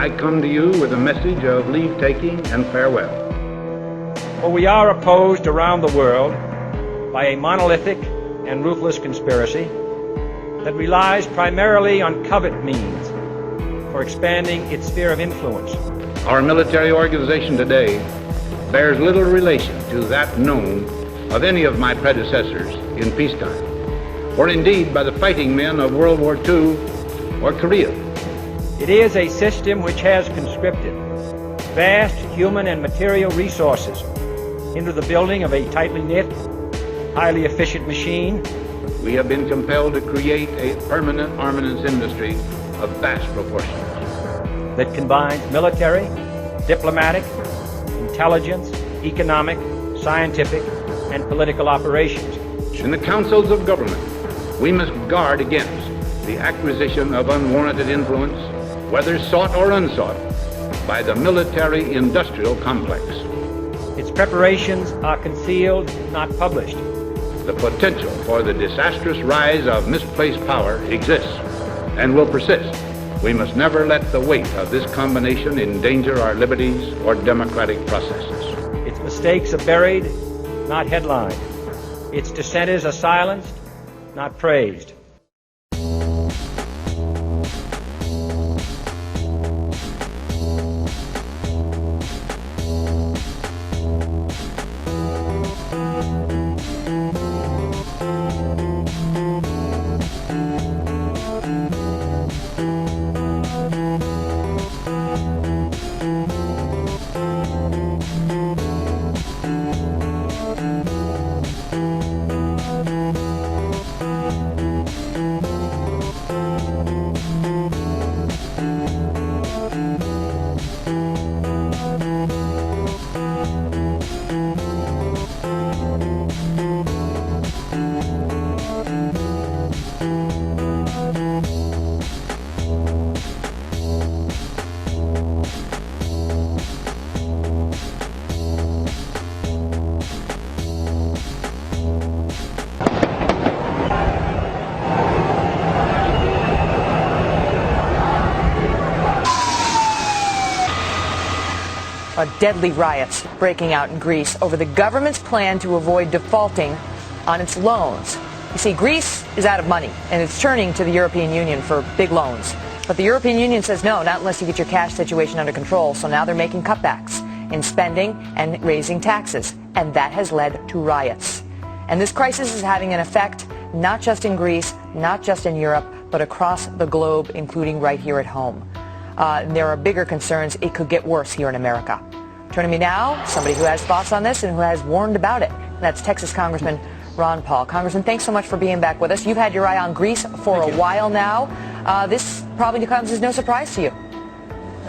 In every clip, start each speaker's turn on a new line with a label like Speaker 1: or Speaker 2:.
Speaker 1: I come to you with a message of leave-taking and farewell.
Speaker 2: For we are opposed around the world by a monolithic and ruthless conspiracy that relies primarily on covert means for expanding its sphere of influence.
Speaker 1: Our military organization today bears little relation to that known of any of my predecessors in peacetime, or indeed by the fighting men of World War II or Korea.
Speaker 2: It is a system which has conscripted vast human and material resources into the building of a tightly knit, highly efficient machine.
Speaker 1: We have been compelled to create a permanent armaments industry of vast proportions
Speaker 2: that combines military, diplomatic, intelligence, economic, scientific, and political operations.
Speaker 1: In the councils of government, we must guard against the acquisition of unwarranted influence, whether sought or unsought, by the military-industrial complex.
Speaker 2: Its preparations are concealed, not published.
Speaker 1: The potential for the disastrous rise of misplaced power exists and will persist. We must never let the weight of this combination endanger our liberties or democratic processes.
Speaker 2: Its mistakes are buried, not headlined. Its dissenters are silenced, not praised.
Speaker 3: Deadly riots breaking out in Greece over the government's plan to avoid defaulting on its loans. You see, Greece is out of money, and it's turning to the European Union for big loans. But the European Union says no, not unless you get your cash situation under control. So now they're making cutbacks in spending and raising taxes, and that has led to riots. And this crisis is having an effect not just in Greece, not just in Europe, but across the globe, including right here at home. There are bigger concerns. It could get worse here in America. Joining me now, somebody who has thoughts on this and who has warned about it. That's Texas Congressman Ron Paul. Congressman, thanks so much for being back with us. You've had your eye on Greece for a while now. This probably comes as no surprise to you.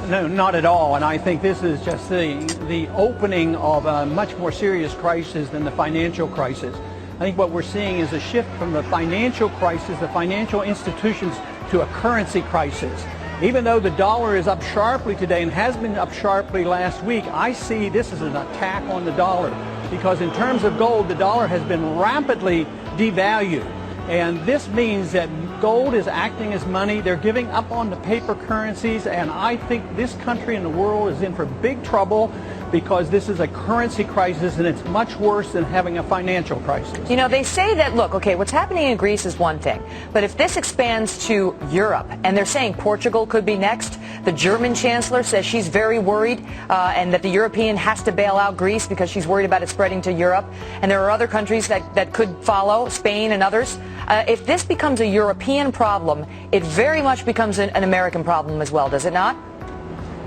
Speaker 4: No, not at all. And I think this is just the opening of a much more serious crisis than the financial crisis. I think what we're seeing is a shift from the financial crisis, the financial institutions, to a currency crisis. Even though the dollar is up sharply today and has been up sharply last week, I see this as an attack on the dollar, because in terms of gold, the dollar has been rapidly devalued. And this means that gold is acting as money. They're giving up on the paper currencies, and I think this country and the world is in for big trouble, because this is a currency crisis, and it's much worse than having a financial crisis.
Speaker 3: You know, they say that, look, okay, what's happening in Greece is one thing, but if this expands to Europe, and they're saying Portugal could be next, the German chancellor says she's very worried, and that the European has to bail out Greece because she's worried about it spreading to Europe, and there are other countries that could follow, Spain and others. If this becomes a European problem, it very much becomes an American problem as well, does it not?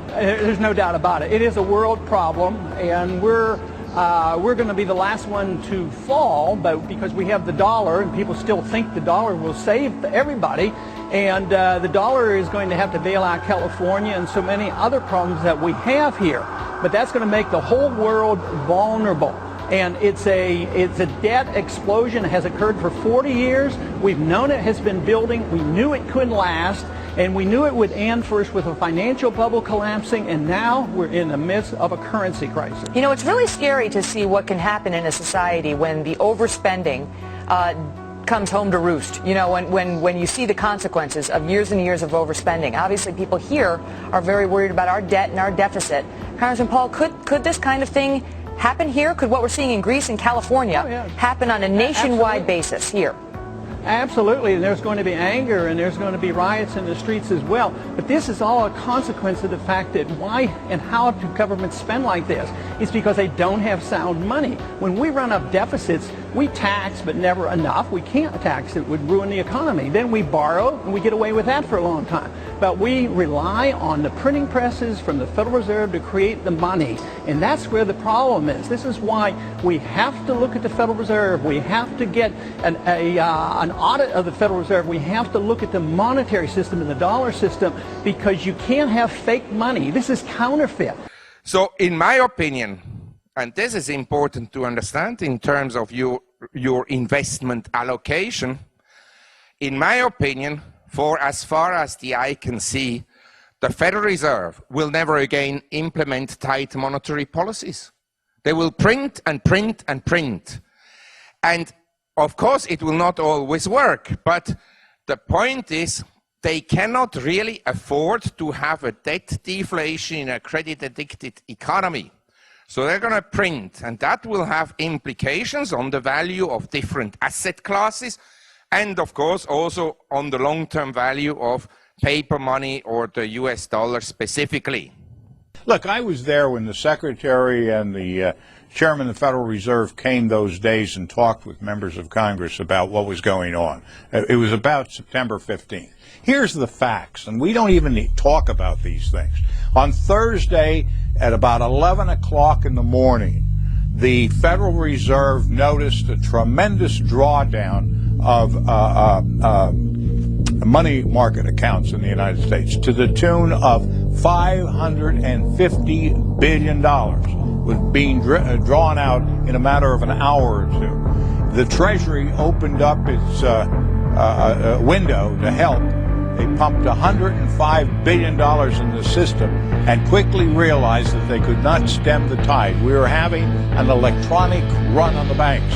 Speaker 4: There's no doubt about it. It is a world problem, and we're going to be the last one to fall, but because we have the dollar, and people still think the dollar will save everybody, and the dollar is going to have to bail out California and so many other problems that we have here. But that's going to make the whole world vulnerable. And it's a debt explosion. It has occurred for 40 years. We've known it has been building. We knew it couldn't last. And we knew it would end first with a financial bubble collapsing, and now we're in the midst of a currency crisis.
Speaker 3: You know, it's really scary to see what can happen in a society when the overspending comes home to roost, you know, when you see the consequences of years and years of overspending. Obviously, people here are very worried about our debt and our deficit. Congressman Paul, could this kind of thing happen here? Could what we're seeing in Greece and California happen on a nationwide basis here?
Speaker 4: Absolutely, and there's going to be anger and there's going to be riots in the streets as well. But this is all a consequence of the fact that why and how do governments spend like this? It's because they don't have sound money. When we run up deficits, we tax, but never enough. We can't tax, it would ruin the economy. Then we borrow, and we get away with that for a long time. But we rely on the printing presses from the Federal Reserve to create the money, and that's where the problem is. This is why we have to look at the Federal Reserve. We have to get an audit of the Federal Reserve. We have to look at the monetary system and the dollar system, because you can't have fake money. This is counterfeit.
Speaker 5: So in my opinion, and this is important to understand in terms of your investment allocation, in my opinion, for as far as the eye can see, the Federal Reserve will never again implement tight monetary policies. They will print and print and print. And of course, it will not always work, but the point is they cannot really afford to have a debt deflation in a credit-addicted economy. So they're going to print, and that will have implications on the value of different asset classes, and of course also on the long-term value of paper money or the US dollar specifically.
Speaker 6: Look, I was there when the Secretary and the Chairman of the Federal Reserve came those days and talked with members of Congress about what was going on. It was about September 15th. Here's the facts, and we don't even need to talk about these things. On Thursday at about 11 o'clock in the morning, the Federal Reserve noticed a tremendous drawdown of money market accounts in the United States to the tune of $550 billion was being drawn out in a matter of an hour or two. The Treasury opened up its window to help. They pumped $105 billion in the system and quickly realized that they could not stem the tide. We were having an electronic run on the banks.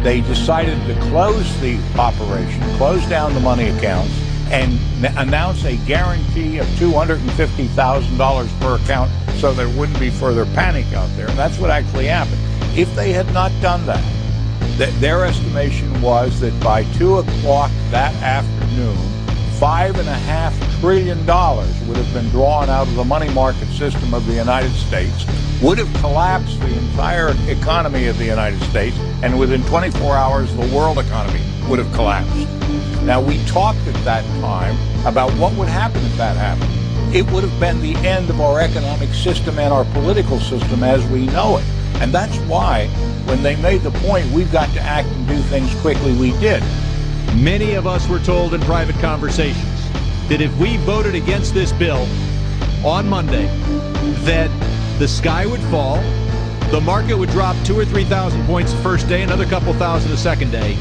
Speaker 6: They decided to close the operation, close down the money accounts, and announce a guarantee of $250,000 per account so there wouldn't be further panic out there. And that's what actually happened. If they had not done that, their estimation was that by 2 o'clock that afternoon, $5.5 trillion would have been drawn out of the money market system of the United States, would have collapsed the entire economy of the United States, and within 24 hours, the world economy would have collapsed. Now, we talked at that time about what would happen if that happened. It would have been the end of our economic system and our political system as we know it. And that's why, when they made the point, we've got to act and do things quickly, we did.
Speaker 7: Many of us were told in private conversations that if we voted against this bill on Monday, that the sky would fall, the market would drop 2,000 or 3,000 points the first day, another couple thousand the second day,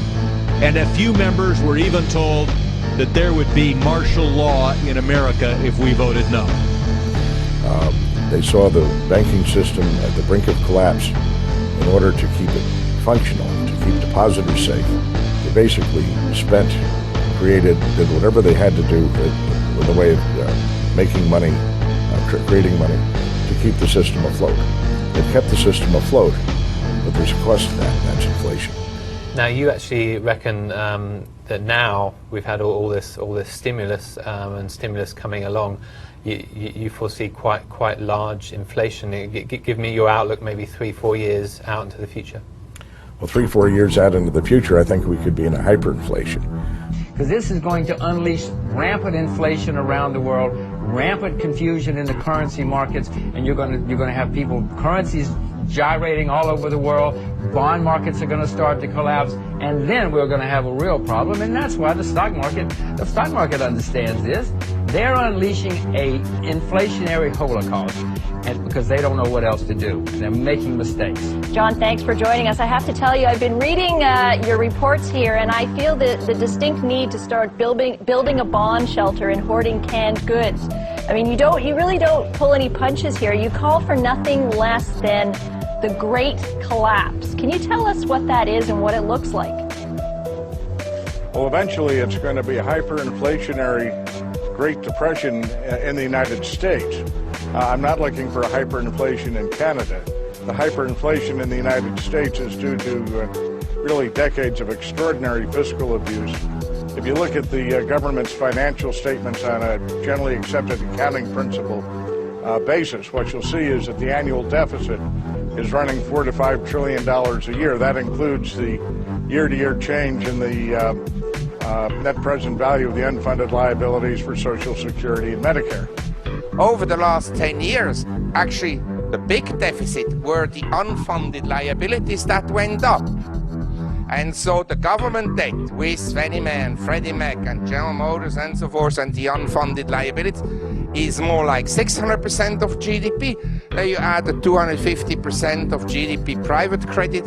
Speaker 7: and a few members were even told that there would be martial law in America if we voted no.
Speaker 8: They saw the banking system at the brink of collapse. In order to keep it functional, to keep depositors safe, they basically did whatever they had to do with the way of making money, creating money, to keep the system afloat. They've kept the system afloat, but there's a cost to that, and that's inflation.
Speaker 9: Now, you actually reckon that now we've had all this stimulus and stimulus coming along, you foresee quite large inflation. Give me your outlook, maybe 3-4 years out into the future.
Speaker 8: Well, 3-4 years out into the future, I think we could be in a hyperinflation.
Speaker 10: Because this is going to unleash rampant inflation around the world, rampant confusion in the currency markets, and you're going to have currencies gyrating all over the world. Bond markets are going to start to collapse, and then we're going to have a real problem. And that's why the stock market understands this. They're unleashing a inflationary holocaust, and because they don't know what else to do. They're making mistakes.
Speaker 11: John, thanks for joining us. I have to tell you, I've been reading your reports here, and I feel the distinct need to start building a bomb shelter and hoarding canned goods. I mean, you really don't pull any punches here. You call for nothing less than the Great Collapse. Can you tell us what that is and what it looks like?
Speaker 6: Well, eventually it's going to be a hyperinflationary Great Depression in the United States. I'm not looking for a hyperinflation in Canada. The hyperinflation in the United States is due to really decades of extraordinary fiscal abuse. If you look at the government's financial statements on a generally accepted accounting principle basis, what you'll see is that the annual deficit is running $4 to $5 trillion a year. That includes the year-to-year change in the net present value of the unfunded liabilities for Social Security and Medicare.
Speaker 5: Over the last 10 years, actually, the big deficit were the unfunded liabilities that went up. And so the government debt with Fannie Mae and Freddie Mac and General Motors and so forth, and the unfunded liabilities is more like 600% of GDP. Then you add the 250% of GDP private credit,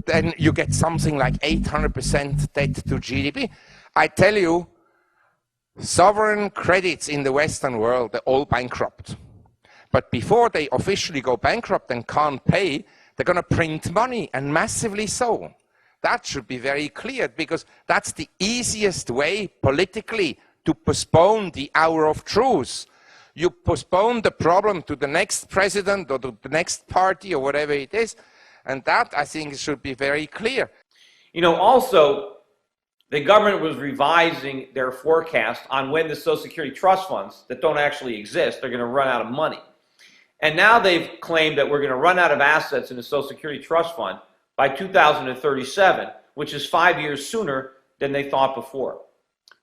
Speaker 5: then you get something like 800% debt to GDP. I tell you, sovereign credits in the Western world, they're all bankrupt. But before they officially go bankrupt and can't pay, they're going to print money, and massively so. That should be very clear, because that's the easiest way politically to postpone the hour of truth. You postpone the problem to the next president or to the next party or whatever it is, and that, I think, should be very clear.
Speaker 2: You know, also, the government was revising their forecast on when the Social Security trust funds that don't actually exist are going to run out of money. And now they've claimed that we're going to run out of assets in the Social Security Trust Fund by 2037, which is 5 years sooner than they thought before.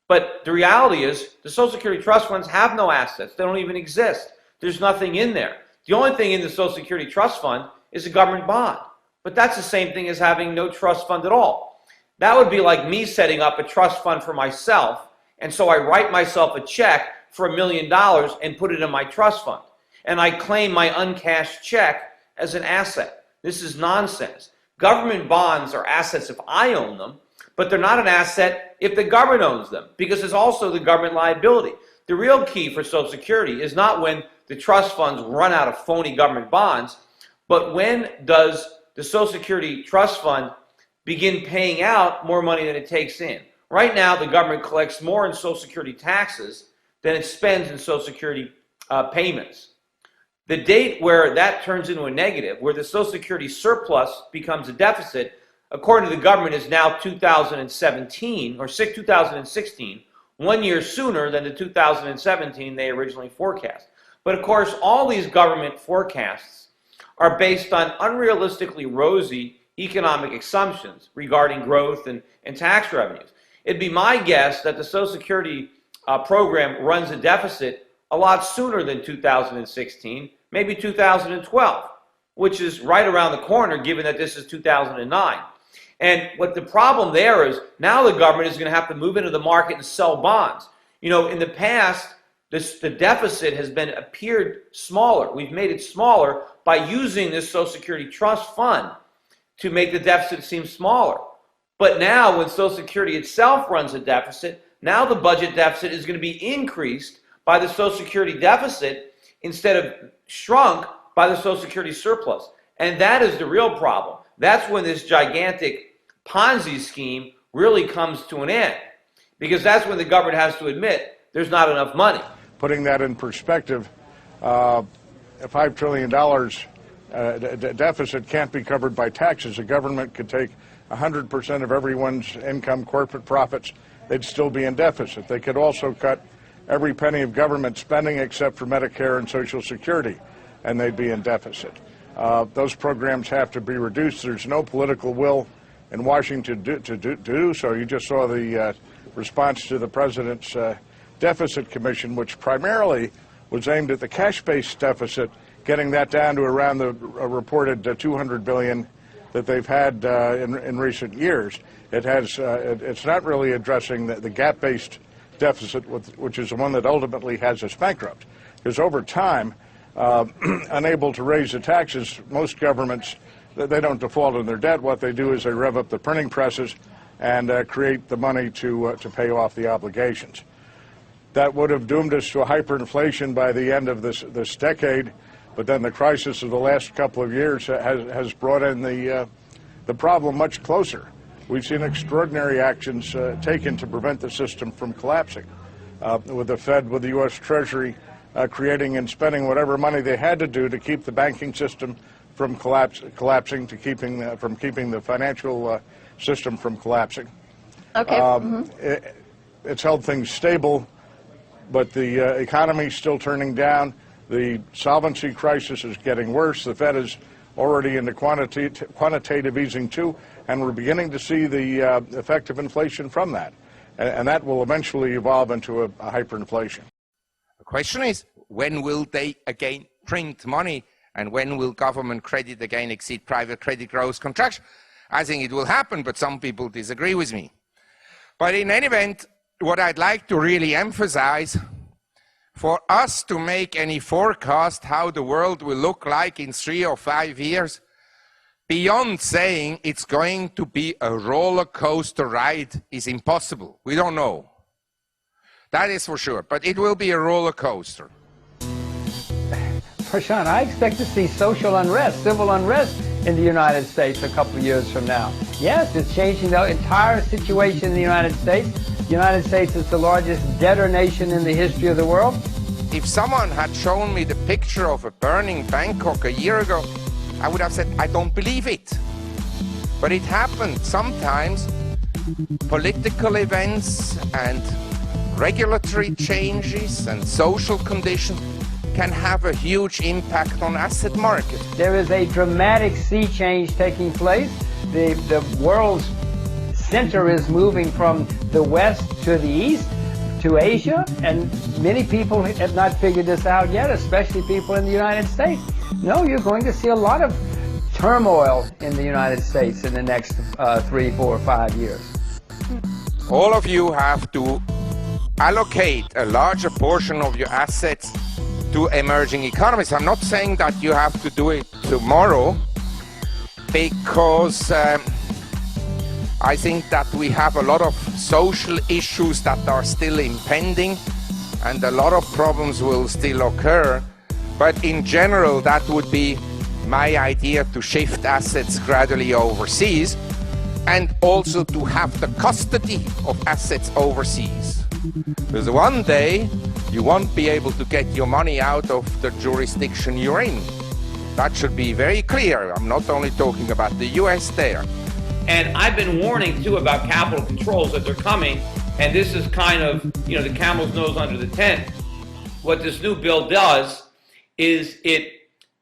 Speaker 2: But the reality is the Social Security Trust Funds have no assets. They don't even exist. There's nothing in there. The only thing in the Social Security Trust Fund is a government bond. But that's the same thing as having no trust fund at all. That would be like me setting up a trust fund for myself, and so I write myself a check for $1 million and put it in my trust fund. And I claim my uncashed check as an asset. This is nonsense. Government bonds are assets if I own them, but they're not an asset if the government owns them, because it's also the government liability. The real key for Social Security is not when the trust funds run out of phony government bonds, but when does the Social Security Trust Fund begin paying out more money than it takes in. Right now, the government collects more in Social Security taxes than it spends in Social Security payments. The date where that turns into a negative, where the Social Security surplus becomes a deficit, according to the government, is now 2017 or 2016, 1 year sooner than the 2017 they originally forecast. But of course, all these government forecasts are based on unrealistically rosy economic assumptions regarding growth and tax revenues. It'd be my guess that the Social Security program runs a deficit a lot sooner than 2016, maybe 2012, which is right around the corner given that this is 2009. And what the problem there is, now the government is going to have to move into the market and sell bonds. You know, in the past, the deficit has appeared smaller. We've made it smaller by using this Social Security Trust Fund to make the deficit seem smaller. But now, when Social Security itself runs a deficit, now the budget deficit is going to be increased by the Social Security deficit instead of shrunk by the Social Security surplus. And that is the real problem. That's when this gigantic Ponzi scheme really comes to an end. Because that's when the government has to admit there's not enough money.
Speaker 6: Putting that in perspective, a $5 trillion deficit can't be covered by taxes. The government could take 100% of everyone's income, corporate profits, they'd still be in deficit. They could also cut every penny of government spending except for Medicare and Social Security, and they'd be in deficit. Those programs have to be reduced. There's no political will in Washington to do so. You just saw the response to the president's deficit commission, which primarily was aimed at the cash-based deficit, getting that down to around the reported $200 billion that they've had in recent years. It's not really addressing the gap-based deficit, which is the one that ultimately has us bankrupt. Because over time, unable to raise the taxes, most governments, they don't default on their debt. What they do is they rev up the printing presses and create the money to pay off the obligations. That would have doomed us to a hyperinflation by the end of this decade, but then the crisis of the last couple of years has brought in the problem much closer.
Speaker 12: we've seen extraordinary actions taken to prevent the system from collapsing. With the Fed, with the U.S. Treasury creating and spending whatever money they had to do to keep the banking system from collapsing, to keeping the financial system from collapsing.
Speaker 11: Okay.
Speaker 12: It's held things stable, but the economy's still turning down. The solvency crisis is getting worse. The Fed is already into quantitative easing too, and we're beginning to see the effect of inflation from that. And that will eventually evolve into a hyperinflation.
Speaker 5: The question is, when will they again print money, and when will government credit again exceed private credit growth contraction? I think it will happen, but some people disagree with me. But in any event, what I'd like to really emphasize, for us to make any forecast how the world will look like in 3 or 5 years, beyond saying it's going to be a roller coaster ride, is impossible. We don't know. That is for sure, but it will be a roller coaster.
Speaker 10: Prashant, I expect to see social unrest, civil unrest in the United States a couple of years from now. Yes, it's changing the entire situation in the United States. The United States is the largest debtor nation in the history of the world.
Speaker 5: If someone had shown me the picture of a burning Bangkok a year ago, I would have said, I don't believe it. But it happened. Sometimes political events and regulatory changes and social conditions can have a huge impact on asset markets.
Speaker 10: There is a dramatic sea change taking place. The world's center is moving from the west to the east, to Asia, and many people have not figured this out yet, especially people in the United States. No, you're going to see a lot of turmoil in the United States in the next 3, 4, 5 years.
Speaker 5: All of you have to allocate a larger portion of your assets to emerging economies. I'm not saying that you have to do it tomorrow, because I think that we have a lot of social issues that are still impending, and a lot of problems will still occur. But in general, that would be my idea, to shift assets gradually overseas, and also to have the custody of assets overseas. Because one day you won't be able to get your money out of the jurisdiction you're in. That should be very clear. I'm not only talking about the US there.
Speaker 13: And I've been warning too about capital controls, that they're coming, and this is kind of, the camel's nose under the tent. What this new bill does is it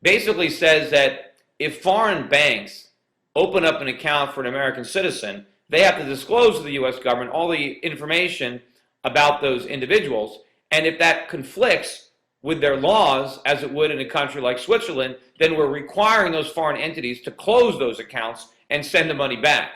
Speaker 13: basically says that if foreign banks open up an account for an American citizen, they have to disclose to the US government all the information about those individuals. And if that conflicts with their laws, as it would in a country like Switzerland, then we're requiring those foreign entities to close those accounts and send the money back.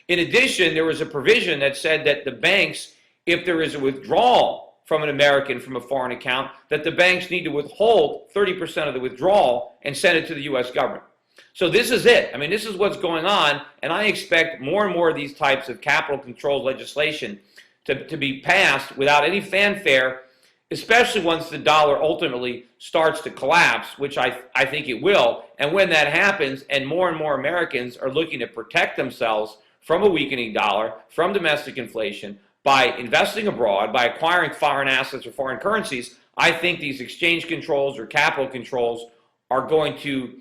Speaker 13: In addition, there was a provision that said that the banks, if there is a withdrawal from an American from a foreign account, that the banks need to withhold 30% of the withdrawal and send it to the US government. So this is it. I mean, this is what's going on, and I expect more and more of these types of capital control legislation to be passed without any fanfare, especially once the dollar ultimately starts to collapse, which I think it will. And when that happens, and more Americans are looking to protect themselves from a weakening dollar, from domestic inflation, by investing abroad, by acquiring foreign assets or foreign currencies, I think these exchange controls or capital controls are going to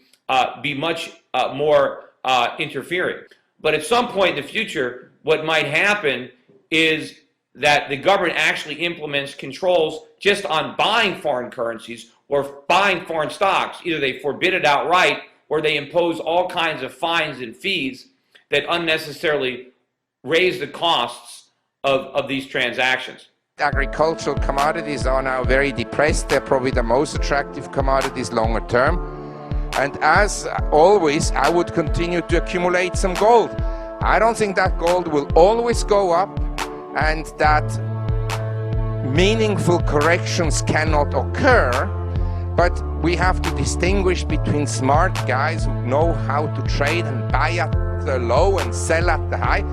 Speaker 13: be much more interfering. But at some point in the future, what might happen is that the government actually implements controls just on buying foreign currencies or buying foreign stocks. Either they forbid it outright, or they impose all kinds of fines and fees that unnecessarily raise the costs of these transactions.
Speaker 5: Agricultural commodities are now very depressed. They're probably the most attractive commodities longer term. And as always, I would continue to accumulate some gold. I don't think that gold will always go up, and that meaningful corrections cannot occur, but we have to distinguish between smart guys who know how to trade and buy at the low and sell at the high,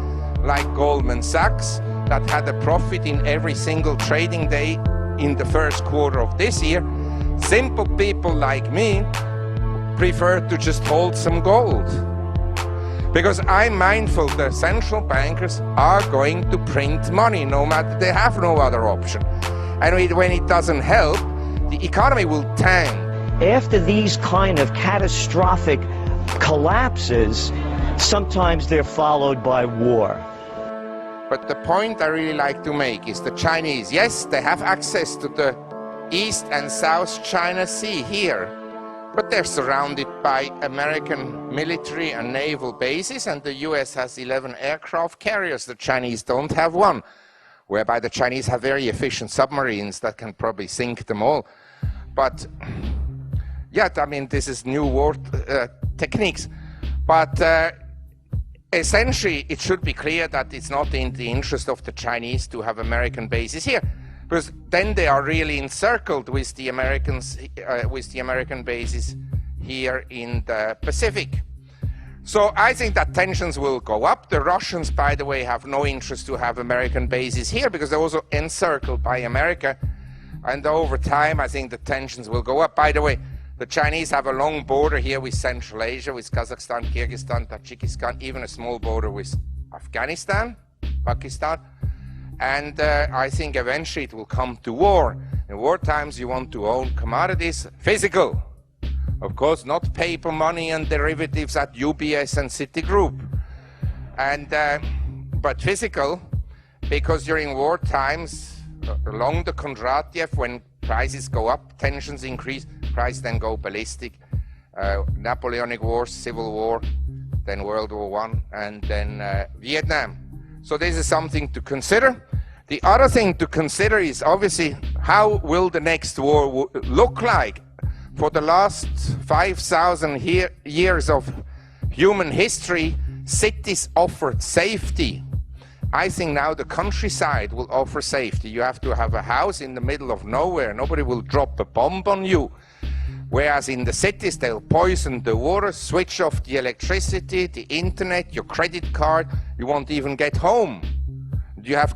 Speaker 5: like Goldman Sachs, that had a profit in every single trading day in the first quarter of this year. Simple people like me prefer to just hold some gold. Because I'm mindful the central bankers are going to print money, no matter they have no other option. And when it doesn't help, the economy will tank.
Speaker 14: After these kind of catastrophic collapses, sometimes they're followed by war.
Speaker 5: But the point I really like to make is the Chinese, yes, they have access to the East and South China Sea here, but they're surrounded by American military and naval bases, and the US has 11 aircraft carriers. The Chinese don't have one, whereby the Chinese have very efficient submarines that can probably sink them all. But yeah, I mean, this is new war techniques. But essentially, it should be clear that it's not in the interest of the Chinese to have American bases here, because then they are really encircled with the Americans, with the American bases here in the Pacific. So I think that tensions will go up. The Russians, by the way, have no interest to have American bases here because they're also encircled by America. And over time, I think the tensions will go up. By the way, the Chinese have a long border here with Central Asia, with Kazakhstan, Kyrgyzstan, Tajikistan, even a small border with Afghanistan, Pakistan. And I think eventually it will come to war. In war times, you want to own commodities, physical. Of course, not paper money and derivatives at UBS and Citigroup. And, but physical, because during war times, along the Kondratiev, when prices go up, tensions increase, prices then go ballistic. Napoleonic Wars, Civil War, then World War I, and then Vietnam. So this is something to consider. The other thing to consider is obviously how will the next war look like? For the last 5,000 years of human history, cities offered safety. I think now the countryside will offer safety. You have to have a house in the middle of nowhere. Nobody will drop a bomb on you. Whereas in the cities, they'll poison the water, switch off the electricity, the internet, your credit card. You won't even get home. You have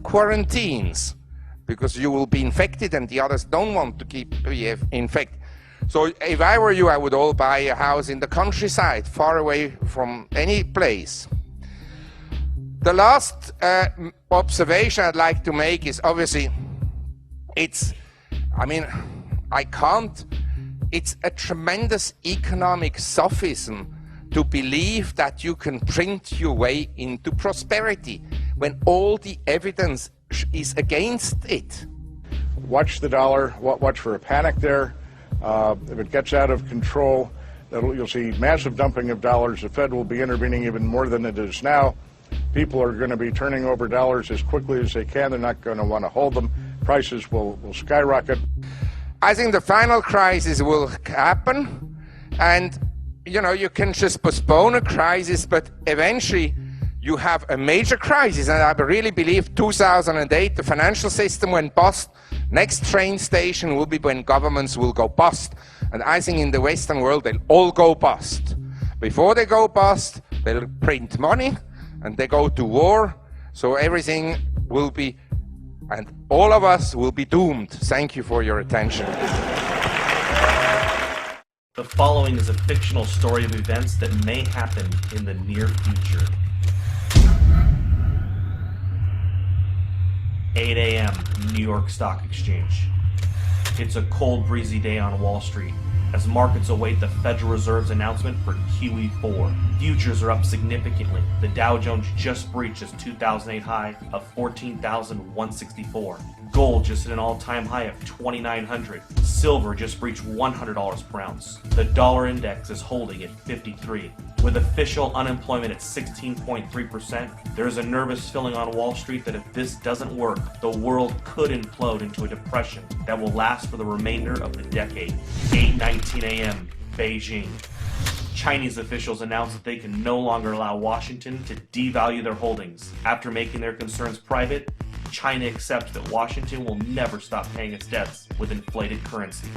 Speaker 5: quarantines because you will be infected and the others don't want to be infected. So if I were you, I would all buy a house in the countryside, far away from any place. The last observation I'd like to make is obviously it's a tremendous economic sophism to believe that you can print your way into prosperity when all the evidence is against it.
Speaker 12: Watch the dollar, watch for a panic there. If it gets out of control, you'll see massive dumping of dollars. The Fed will be intervening even more than it is now. People are going to be turning over dollars as quickly as they can. They're not going to want to hold them. Prices will skyrocket.
Speaker 5: I think the final crisis will happen, and you can just postpone a crisis, but eventually you have a major crisis. And I really believe 2008, the financial system went bust. Next train station will be when governments will go bust. And I think in the Western world, they'll all go bust. Before they go bust, they'll print money and they go to war. So everything will be, and all of us will be doomed. Thank you for your attention.
Speaker 15: The following is a fictional story of events that may happen in the near future. 8 a.m. New York Stock Exchange. It's a cold, breezy day on Wall Street as markets await the Federal Reserve's announcement for QE4. Futures are up significantly. The Dow Jones just breached its 2008 high of 14,164. Gold just hit an all-time high of 2,900. Silver just breached $100 per ounce. The dollar index is holding at 53. With official unemployment at 16.3%, there is a nervous feeling on Wall Street that if this doesn't work, the world could implode into a depression that will last for the remainder of the decade. 8:19 a.m. Beijing. Chinese officials announced that they can no longer allow Washington to devalue their holdings. After making their concerns private, China accepts that Washington will never stop paying its debts with inflated currency.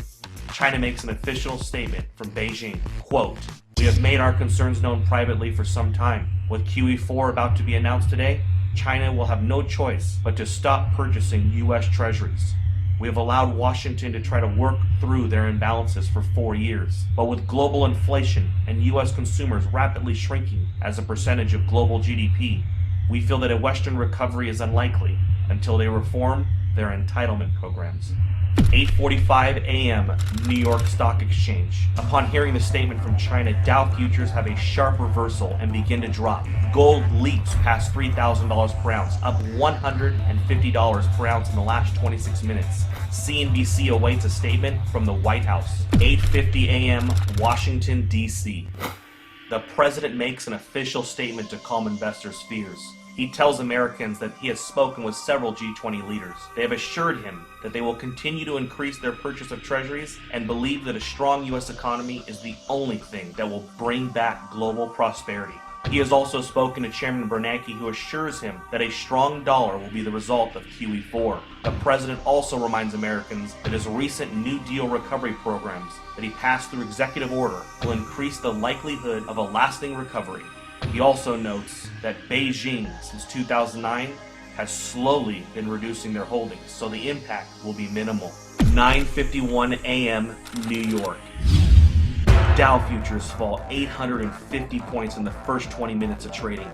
Speaker 15: China makes an official statement from Beijing, quote, "We have made our concerns known privately for some time. With QE4 about to be announced today, China will have no choice but to stop purchasing U.S. treasuries. We have allowed Washington to try to work through their imbalances for 4 years. But with global inflation and U.S. consumers rapidly shrinking as a percentage of global GDP, we feel that a Western recovery is unlikely until they reform their entitlement programs. 8:45 a.m. New York Stock Exchange. Upon hearing the statement from China, Dow futures have a sharp reversal and begin to drop. Gold leaps past $3,000 per ounce, up $150 per ounce in the last 26 minutes. CNBC awaits a statement from the White House. 8:50 a.m. Washington, D.C. The president makes an official statement to calm investors' fears. He tells Americans that he has spoken with several G20 leaders. They have assured him that they will continue to increase their purchase of treasuries and believe that a strong U.S. economy is the only thing that will bring back global prosperity. He has also spoken to Chairman Bernanke, who assures him that a strong dollar will be the result of QE4. The president also reminds Americans that his recent New Deal recovery programs that he passed through executive order will increase the likelihood of a lasting recovery. He also notes that Beijing, since 2009, has slowly been reducing their holdings, so the impact will be minimal. 9:51 a.m. New York. Dow futures fall 850 points in the first 20 minutes of trading.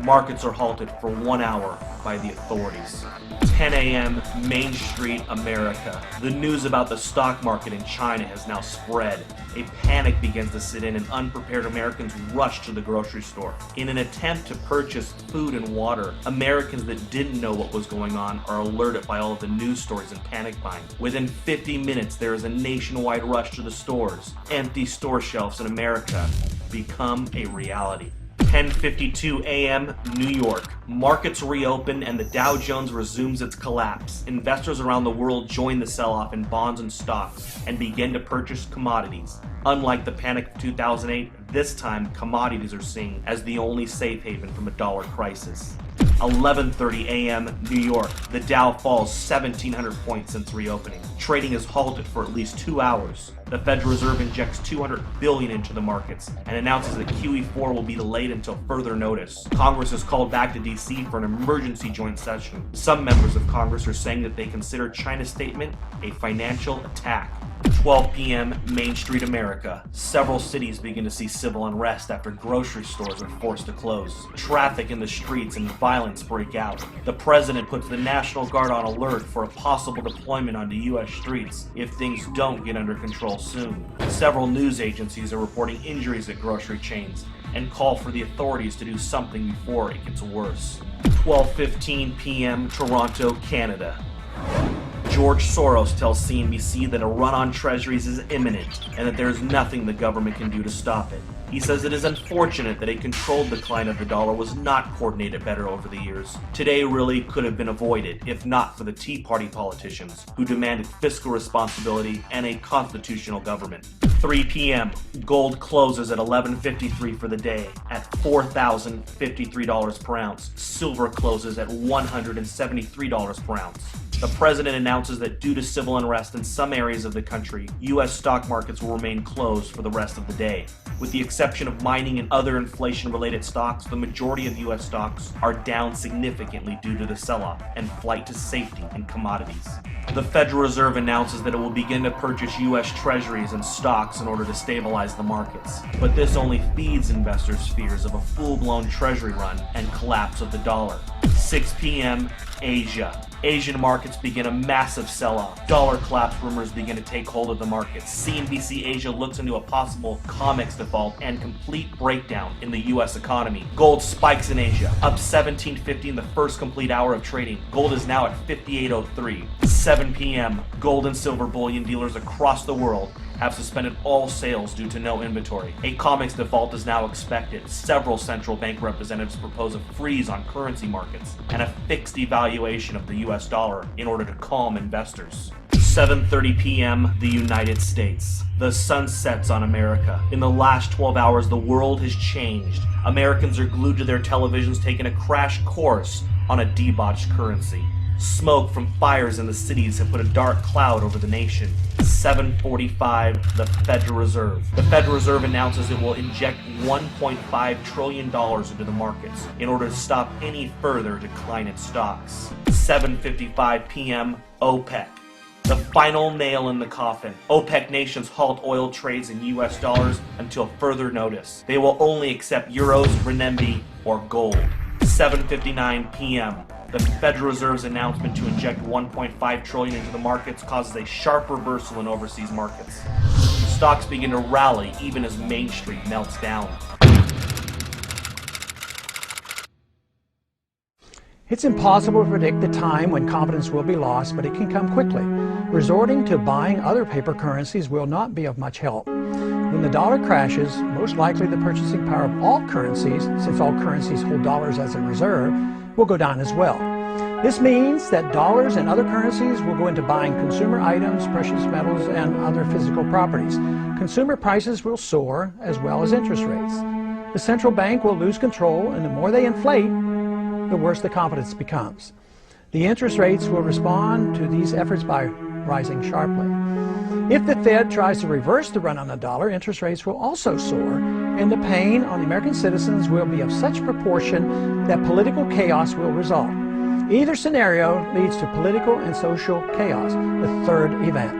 Speaker 15: Markets are halted for 1 hour by the authorities. 10 a.m. Main Street, America. The news about the stock market in China has now spread. A panic begins to sit in and unprepared Americans rush to the grocery store. In an attempt to purchase food and water, Americans that didn't know what was going on are alerted by all of the news stories and panic buying. Within 50 minutes, there is a nationwide rush to the stores. Empty store shelves in America become a reality. 10:52 a.m. New York. Markets reopen and the Dow Jones resumes its collapse. Investors around the world join the sell-off in bonds and stocks and begin to purchase commodities. Unlike the panic of 2008, this time commodities are seen as the only safe haven from a dollar crisis. 11:30 a.m. New York. The Dow falls 1,700 points since reopening. Trading is halted for at least 2 hours. The Federal Reserve injects $200 billion into the markets and announces that QE4 will be delayed until further notice. Congress is called back to D.C. for an emergency joint session. Some members of Congress are saying that they consider China's statement a financial attack. 12 p.m. Main Street, America. Several cities begin to see civil unrest after grocery stores are forced to close. Traffic in the streets and violence break out. The president puts the National Guard on alert for a possible deployment onto U.S. streets if things don't get under control soon. Several news agencies are reporting injuries at grocery chains and call for the authorities to do something before it gets worse. 12:15 p.m. Toronto, Canada. George Soros tells CNBC that a run on treasuries is imminent and that there is nothing the government can do to stop it. He says it is unfortunate that a controlled decline of the dollar was not coordinated better over the years. Today really could have been avoided if not for the Tea Party politicians who demanded fiscal responsibility and a constitutional government. 3 p.m. Gold closes at $11.53 for the day at $4,053 per ounce. Silver closes at $173 per ounce. The president announces that due to civil unrest in some areas of the country, U.S. stock markets will remain closed for the rest of the day. With the exception of mining and other inflation-related stocks, the majority of U.S. stocks are down significantly due to the sell-off and flight to safety in commodities. The Federal Reserve announces that it will begin to purchase U.S. treasuries and stocks in order to stabilize the markets. But this only feeds investors' fears of a full-blown treasury run and collapse of the dollar. 6 p.m. Asia. Asian markets begin a massive sell-off. Dollar collapse rumors begin to take hold of the markets. CNBC Asia looks into a possible COMEX default and complete breakdown in the U.S. economy. Gold spikes in Asia, up 1750 in the first complete hour of trading. Gold is now at 58.03. 7 p.m. Gold and silver bullion dealers across the world have suspended all sales due to no inventory. A COMEX default is now expected. Several central bank representatives propose a freeze on currency markets and a fixed devaluation of the U.S. dollar in order to calm investors. 7:30 p.m. The United States. The sun sets on America. In the last 12 hours, the world has changed. Americans are glued to their televisions, taking a crash course on a debauched currency. Smoke from fires in the cities have put a dark cloud over the nation. 7:45, the Federal Reserve. The Federal Reserve announces it will inject $1.5 trillion into the markets in order to stop any further decline in stocks. 7:55 p.m., OPEC. The final nail in the coffin. OPEC nations halt oil trades in US dollars until further notice. They will only accept euros, renminbi, or gold. 7:59 p.m. The Federal Reserve's announcement to inject $1.5 trillion into the markets causes a sharp reversal in overseas markets. Stocks begin to rally even as Main Street melts down.
Speaker 4: It's impossible to predict the time when confidence will be lost, but it can come quickly. Resorting to buying other paper currencies will not be of much help. When the dollar crashes, most likely the purchasing power of all currencies, since all currencies hold dollars as a reserve, will go down as well. This means that dollars and other currencies will go into buying consumer items, precious metals, and other physical properties. Consumer prices will soar, as well as interest rates. The central bank will lose control, and the more they inflate, the worse the confidence becomes. The interest rates will respond to these efforts by rising sharply. If the Fed tries to reverse the run on the dollar, interest rates will also soar, and the pain on the American citizens will be of such proportion that political chaos will result. Either scenario leads to political and social chaos, the third event,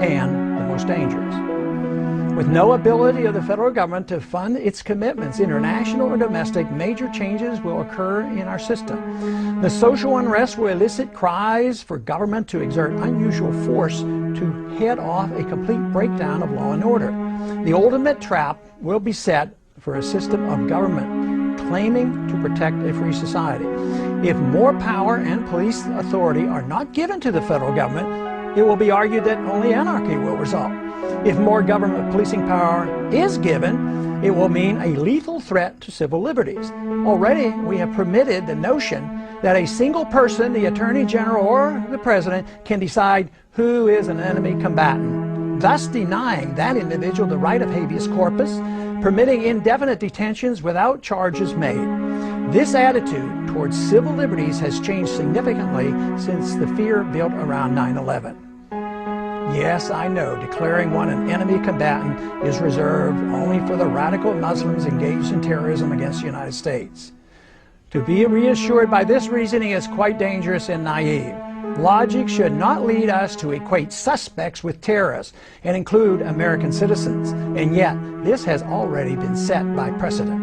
Speaker 4: and the most dangerous. With no ability of the federal government to fund its commitments, international or domestic, major changes will occur in our system. The social unrest will elicit cries for government to exert unusual force to head off a complete breakdown of law and order. The ultimate trap will be set for a system of government claiming to protect a free society. If more power and police authority are not given to the federal government, it will be argued that only anarchy will result. If more government policing power is given, it will mean a lethal threat to civil liberties. Already, we have permitted the notion that a single person, the Attorney General or the President, can decide who is an enemy combatant, thus denying that individual the right of habeas corpus, permitting indefinite detentions without charges made. This attitude towards civil liberties has changed significantly since the fear built around 9/11. Yes, I know, declaring one an enemy combatant is reserved only for the radical Muslims engaged in terrorism against the United States. To be reassured by this reasoning is quite dangerous and naive. Logic should not lead us to equate suspects with terrorists and include American citizens, and yet this has already been set by precedent.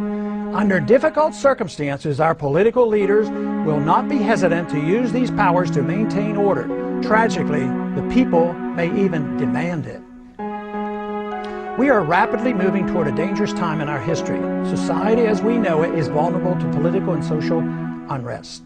Speaker 4: Under difficult circumstances, our political leaders will not be hesitant to use these powers to maintain order. Tragically, the people may even demand it. We are rapidly moving toward a dangerous time in our history. Society as we know it is vulnerable to political and social unrest.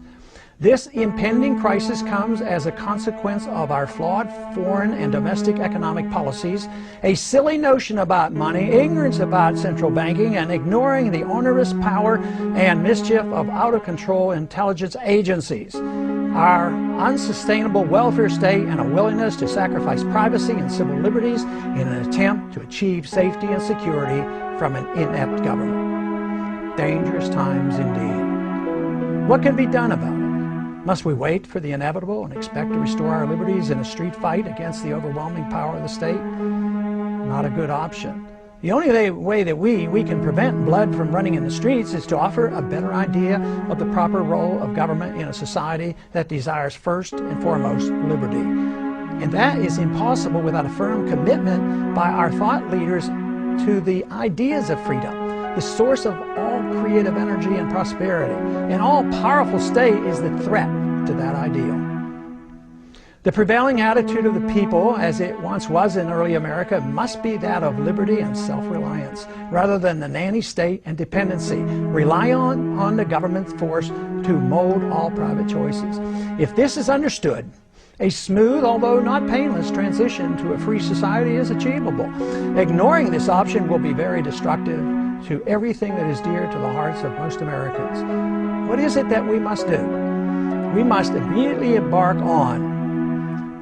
Speaker 4: This impending crisis comes as a consequence of our flawed foreign and domestic economic policies, a silly notion about money, ignorance about central banking, and ignoring the onerous power and mischief of out-of-control intelligence agencies. Our unsustainable welfare state and a willingness to sacrifice privacy and civil liberties in an attempt to achieve safety and security from an inept government. Dangerous times indeed. What can be done about it? Must we wait for the inevitable and expect to restore our liberties in a street fight against the overwhelming power of the state? Not a good option. The only way that we can prevent blood from running in the streets is to offer a better idea of the proper role of government in a society that desires first and foremost liberty. And that is impossible without a firm commitment by our thought leaders to the ideas of freedom, the source of all creative energy and prosperity. An all-powerful state is the threat to that ideal. The prevailing attitude of the people, as it once was in early America, must be that of liberty and self-reliance, rather than the nanny state and dependency. Rely on the government's force to mold all private choices. If this is understood, a smooth, although not painless, transition to a free society is achievable. Ignoring this option will be very destructive to everything that is dear to the hearts of most Americans. What is it that we must do? We must immediately embark on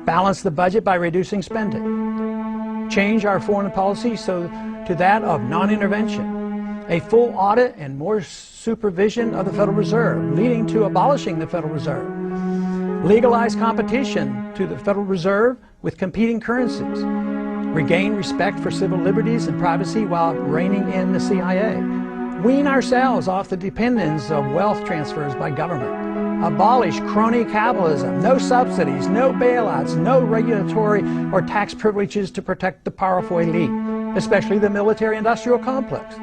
Speaker 4: balance the budget by reducing spending, change our foreign policy to that of non-intervention, a full audit and more supervision of the Federal Reserve, leading to abolishing the Federal Reserve, legalize competition to the Federal Reserve with competing currencies, regain respect for civil liberties and privacy while reining in the CIA, wean ourselves off the dependence of wealth transfers by government, Abolish crony capitalism. No subsidies, no bailouts, no regulatory or tax privileges to protect the powerful elite, especially the military-industrial complex.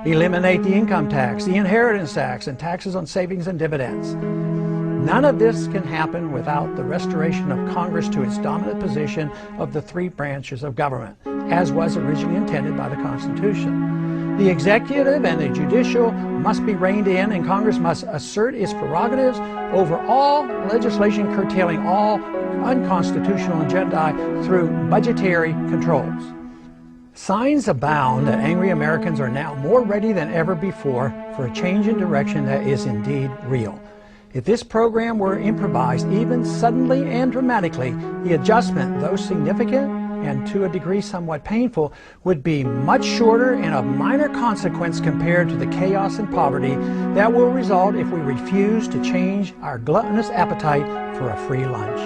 Speaker 4: Eliminate the income tax, the inheritance tax, and taxes on savings and dividends. None of this can happen without the restoration of Congress to its dominant position of the three branches of government, as was originally intended by the Constitution. The executive and the judicial must be reined in, and Congress must assert its prerogatives over all legislation curtailing all unconstitutional agenda through budgetary controls. Signs abound that angry Americans are now more ready than ever before for a change in direction that is indeed real. If this program were improvised, even suddenly and dramatically, the adjustment, though significant and to a degree somewhat painful, would be much shorter and of minor consequence compared to the chaos and poverty that will result if we refuse to change our gluttonous appetite for a free lunch.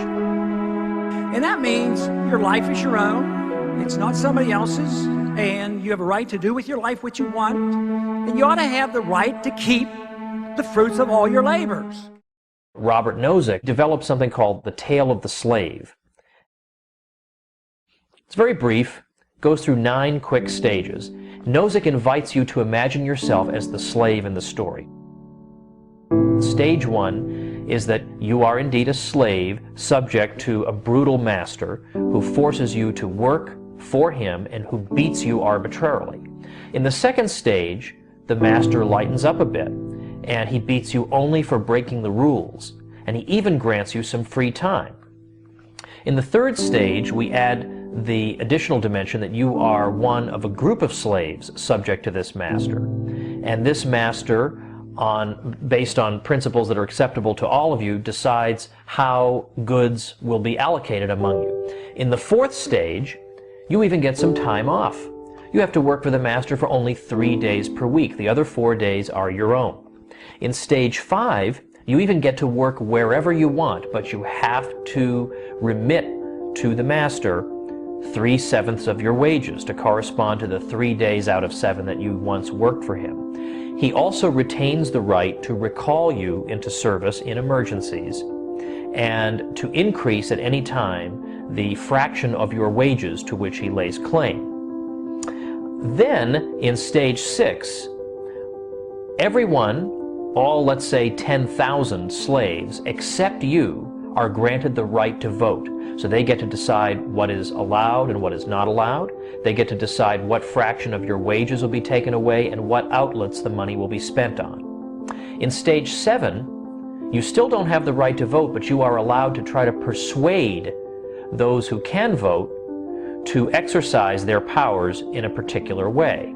Speaker 16: And that means your life is your own, it's not somebody else's, and you have a right to do with your life what you want, and you ought to have the right to keep the fruits of all your labors.
Speaker 17: Robert Nozick developed something called the tale of the slave. It's very brief, goes through 9 quick stages. Nozick invites you to imagine yourself as the slave in the story. Stage 1 is that you are indeed a slave subject to a brutal master who forces you to work for him and who beats you arbitrarily. In the second stage, the master lightens up a bit, and he beats you only for breaking the rules, and he even grants you some free time. In the third stage, we add the additional dimension that you are one of a group of slaves subject to this master, and this master, based on principles that are acceptable to all of you, decides how goods will be allocated among you. In the fourth stage, you even get some time off. You have to work for the master for only 3 days per week. The other 4 days are your own. In stage 5, you even get to work wherever you want, but you have to remit to the master 3/7 of your wages to correspond to the 3 days out of 7 that you once worked for him. He also retains the right to recall you into service in emergencies and to increase at any time the fraction of your wages to which he lays claim. Then, in stage 6, everyone, all let's say 10,000 slaves, except you, are granted the right to vote. So they get to decide what is allowed and what is not allowed. They get to decide what fraction of your wages will be taken away and what outlets the money will be spent on. In stage 7, you still don't have the right to vote, but you are allowed to try to persuade those who can vote to exercise their powers in a particular way.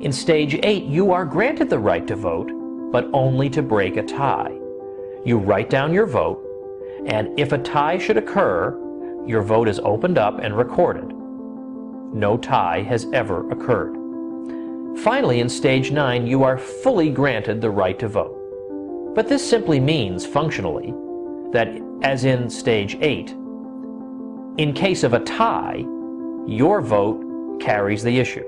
Speaker 17: In stage 8, you are granted the right to vote, but only to break a tie. You write down your vote, and if a tie should occur, your vote is opened up and recorded. No tie has ever occurred. Finally, in stage 9, you are fully granted the right to vote. But this simply means, functionally, that as in stage 8, in case of a tie, your vote carries the issue.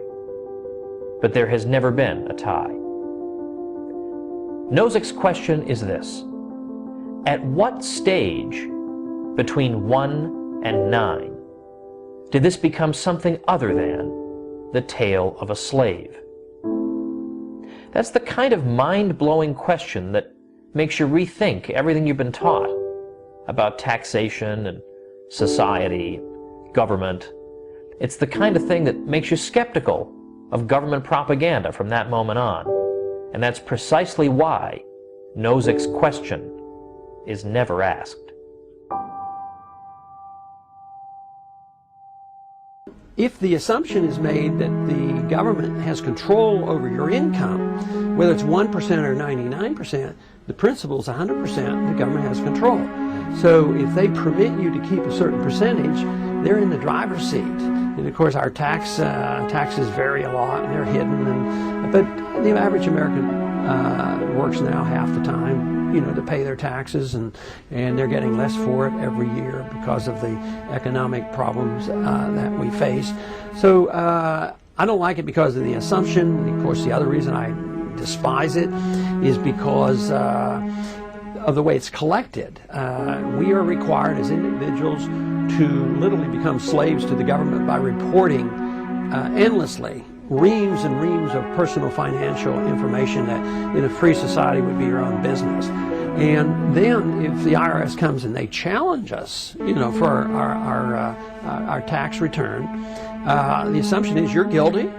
Speaker 17: But there has never been a tie. Nozick's question is this: at what stage between 1 and 9 did this become something other than the tale of a slave? That's the kind of mind-blowing question that makes you rethink everything you've been taught about taxation and society, government. It's the kind of thing that makes you skeptical of government propaganda from that moment on. And that's precisely why Nozick's question is never asked.
Speaker 16: If the assumption is made that the government has control over your income, whether it's 1% or 99%, the principle is 100%, the government has control. So if they permit you to keep a certain percentage, they're in the driver's seat. And of course our taxes vary a lot and they're hidden, but the average American works now half the time, to pay their taxes, and they're getting less for it every year because of the economic problems that we face. So I don't like it because of the assumption. Of course, the other reason I despise it is because of the way it's collected. We are required as individuals to literally become slaves to the government by reporting endlessly reams and reams of personal financial information that in a free society would be your own business. And then if the IRS comes and they challenge us, you know, for our tax return, the assumption is you're guilty,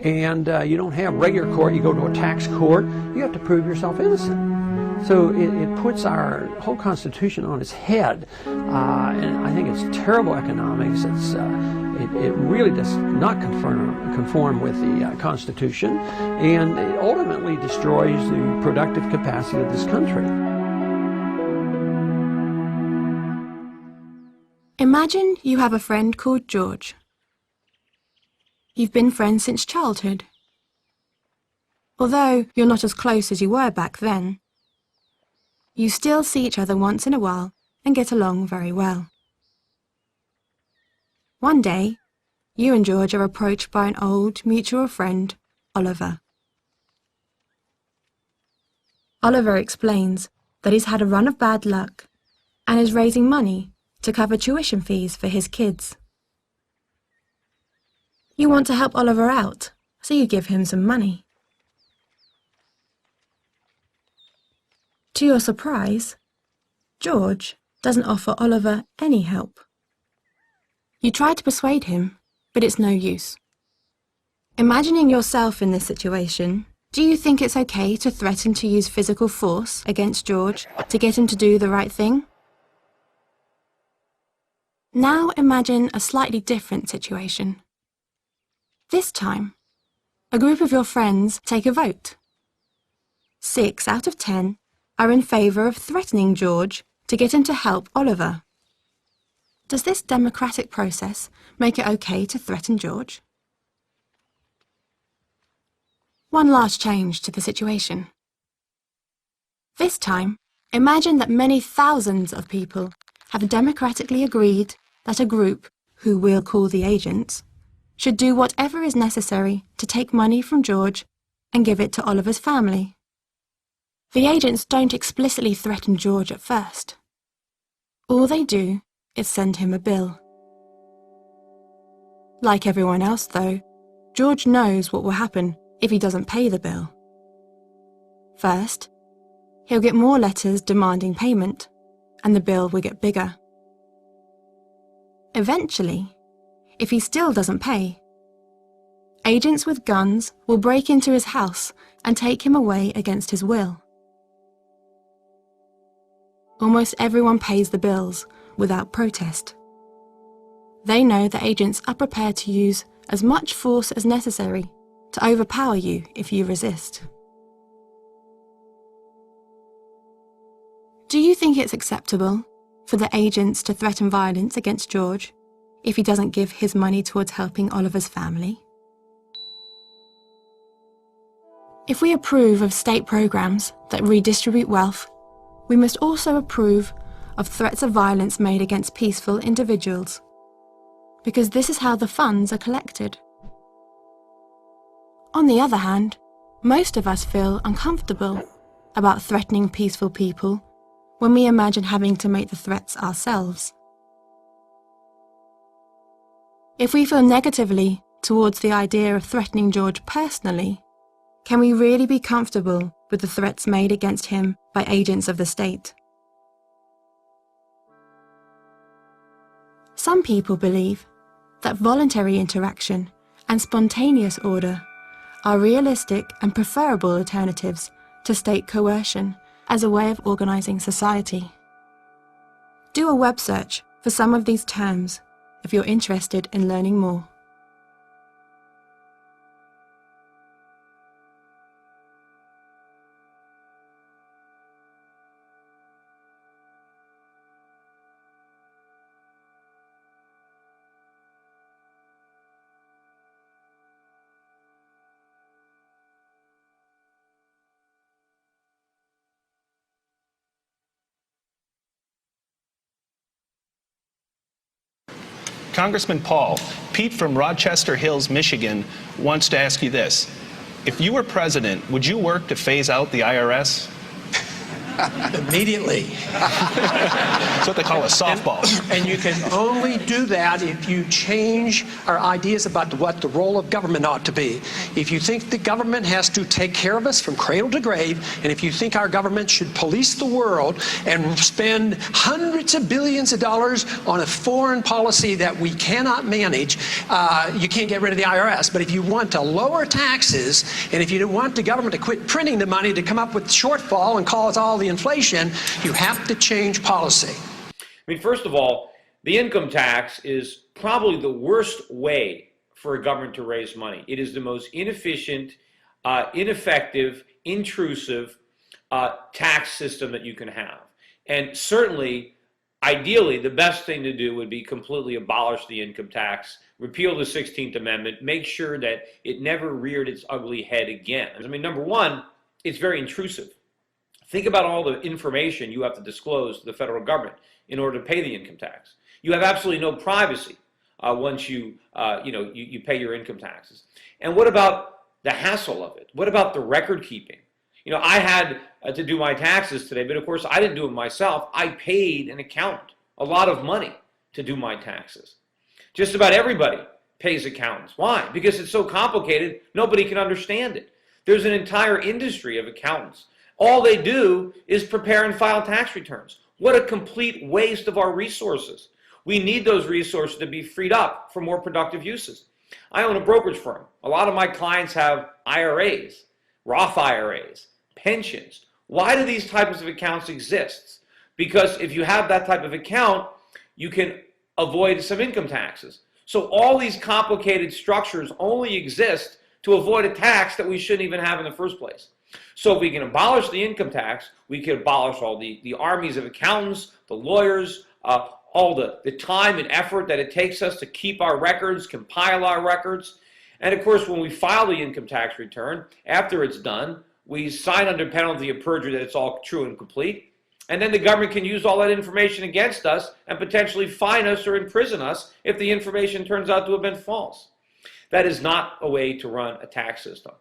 Speaker 16: and you don't have regular court. You go to a tax court. You have to prove yourself innocent. So it puts our whole Constitution on its head, and I think it's terrible economics. It really does not conform with the Constitution, and it ultimately destroys the productive capacity of this country.
Speaker 18: Imagine you have a friend called George. You've been friends since childhood. Although you're not as close as you were back then, you still see each other once in a while and get along very well. One day, you and George are approached by an old mutual friend, Oliver. Oliver explains that he's had a run of bad luck and is raising money to cover tuition fees for his kids. You want to help Oliver out, so you give him some money. To your surprise, George doesn't offer Oliver any help. You try to persuade him, but it's no use. Imagining yourself in this situation, do you think it's okay to threaten to use physical force against George to get him to do the right thing? Now imagine a slightly different situation. This time, a group of your friends take a vote. 6 out of 10 are in favour of threatening George to get him to help Oliver. Does this democratic process make it okay to threaten George? One last change to the situation. This time, imagine that many thousands of people have democratically agreed that a group, who we'll call the agents, should do whatever is necessary to take money from George and give it to Oliver's family. The agents don't explicitly threaten George at first. All they do is send him a bill. Like everyone else, though, George knows what will happen if he doesn't pay the bill. First, he'll get more letters demanding payment, and the bill will get bigger. Eventually, if he still doesn't pay, agents with guns will break into his house and take him away against his will. Almost everyone pays the bills without protest. They know the agents are prepared to use as much force as necessary to overpower you if you resist. Do you think it's acceptable for the agents to threaten violence against George if he doesn't give his money towards helping Oliver's family? If we approve of state programs that redistribute wealth, we must also approve of threats of violence made against peaceful individuals, because this is how the funds are collected. On the other hand, most of us feel uncomfortable about threatening peaceful people when we imagine having to make the threats ourselves. If we feel negatively towards the idea of threatening George personally, can we really be comfortable with the threats made against him by agents of the state? Some people believe that voluntary interaction and spontaneous order are realistic and preferable alternatives to state coercion as a way of organizing society. Do a web search for some of these terms if you're interested in learning more.
Speaker 19: Congressman Paul, Pete from Rochester Hills, Michigan, wants to ask you this. If you were president, would you work to phase out the IRS?
Speaker 16: Immediately.
Speaker 19: That's what they call a softball.
Speaker 16: And you can only do that if you change our ideas about what the role of government ought to be. If you think the government has to take care of us from cradle to grave, and if you think our government should police the world and spend hundreds of billions of dollars on a foreign policy that we cannot manage, you can't get rid of the IRS. But if you want to lower taxes, and if you want the government to quit printing the money to come up with shortfall and cause all the inflation, you have to change policy.
Speaker 13: I mean, first of all, the income tax is probably the worst way for a government to raise money. It is the most inefficient, ineffective, intrusive tax system that you can have. And certainly, ideally, the best thing to do would be completely abolish the income tax, repeal the 16th Amendment, make sure that it never reared its ugly head again. I mean, number one, it's very intrusive. Think about all the information you have to disclose to the federal government in order to pay the income tax. You have absolutely no privacy once you pay your income taxes. And what about the hassle of it? What about the record keeping? You know, I had to do my taxes today, but of course I didn't do it myself. I paid an accountant a lot of money to do my taxes. Just about everybody pays accountants. Why? Because it's so complicated, nobody can understand it. There's an entire industry of accountants. All they do is prepare and file tax returns. What a complete waste of our resources. We need those resources to be freed up for more productive uses. I own a brokerage firm. A lot of my clients have IRAs, Roth IRAs, pensions. Why do these types of accounts exist? Because if you have that type of account, you can avoid some income taxes. So all these complicated structures only exist to avoid a tax that we shouldn't even have in the first place. So if we can abolish the income tax, we can abolish all the armies of accountants, the lawyers, all the time and effort that it takes us to keep our records, compile our records. And of course, when we file the income tax return, after it's done, we sign under penalty of perjury that it's all true and complete. And then the government can use all that information against us and potentially fine us or imprison us if the information turns out to have been false. That is not a way to run a tax system.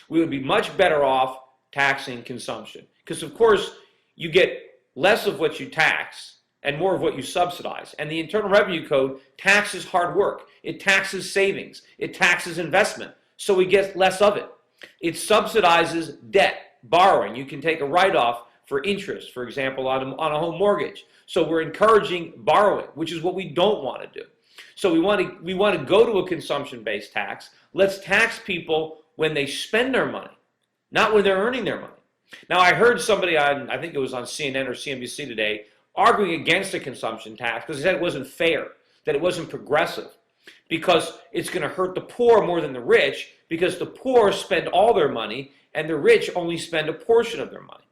Speaker 13: We would be much better off taxing consumption. Because of course, you get less of what you tax and more of what you subsidize. And the Internal Revenue Code taxes hard work. It taxes savings. It taxes investment. So we get less of it. It subsidizes debt, borrowing. You can take a write-off for interest, for example, on a home mortgage. So we're encouraging borrowing, which is what we don't want to do. So we want to go to a consumption-based tax. Let's tax people when they spend their money, not when they're earning their money. Now, I heard somebody on, I think it was on CNN or CNBC today, arguing against a consumption tax because they said it wasn't fair, that it wasn't progressive, because it's going to hurt the poor more than the rich, because the poor spend all their money and the rich only spend a portion of their money.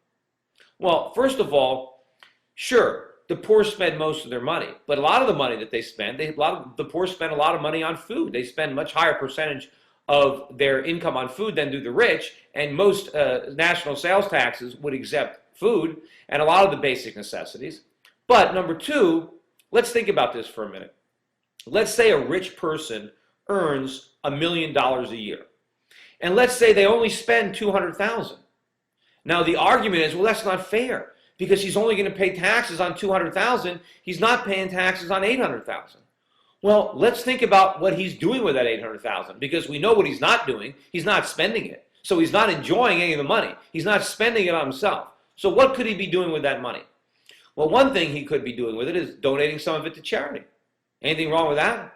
Speaker 13: Well, first of all, sure, the poor spend most of their money, but a lot of the money that they spend, the poor spend a lot of money on food. They spend much higher percentage of their income on food than do the rich, and most national sales taxes would exempt food and a lot of the basic necessities. But number two, let's think about this for a minute. Let's say a rich person earns $1 million a year, and let's say they only spend $200,000. Now the argument is, well, that's not fair because he's only going to pay taxes on $200,000. He's not paying taxes on $800,000. Well, let's think about what he's doing with that $800,000, because we know what he's not doing. He's not spending it. So he's not enjoying any of the money. He's not spending it on himself. So what could he be doing with that money? Well, one thing he could be doing with it is donating some of it to charity. Anything wrong with that?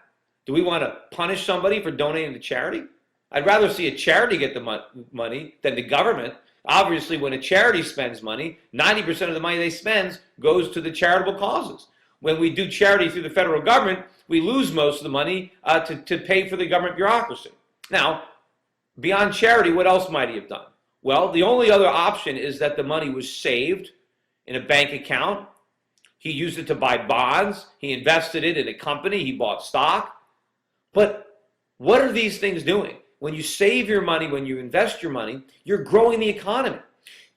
Speaker 13: Do we want to punish somebody for donating to charity? I'd rather see a charity get the money than the government. Obviously, when a charity spends money, 90% of the money they spend goes to the charitable causes. When we do charity through the federal government, we lose most of the money to pay for the government bureaucracy. Now, beyond charity, what else might he have done? Well, the only other option is that the money was saved in a bank account. He used it to buy bonds. He invested it in a company. He bought stock. But what are these things doing? When you save your money, when you invest your money, you're growing the economy.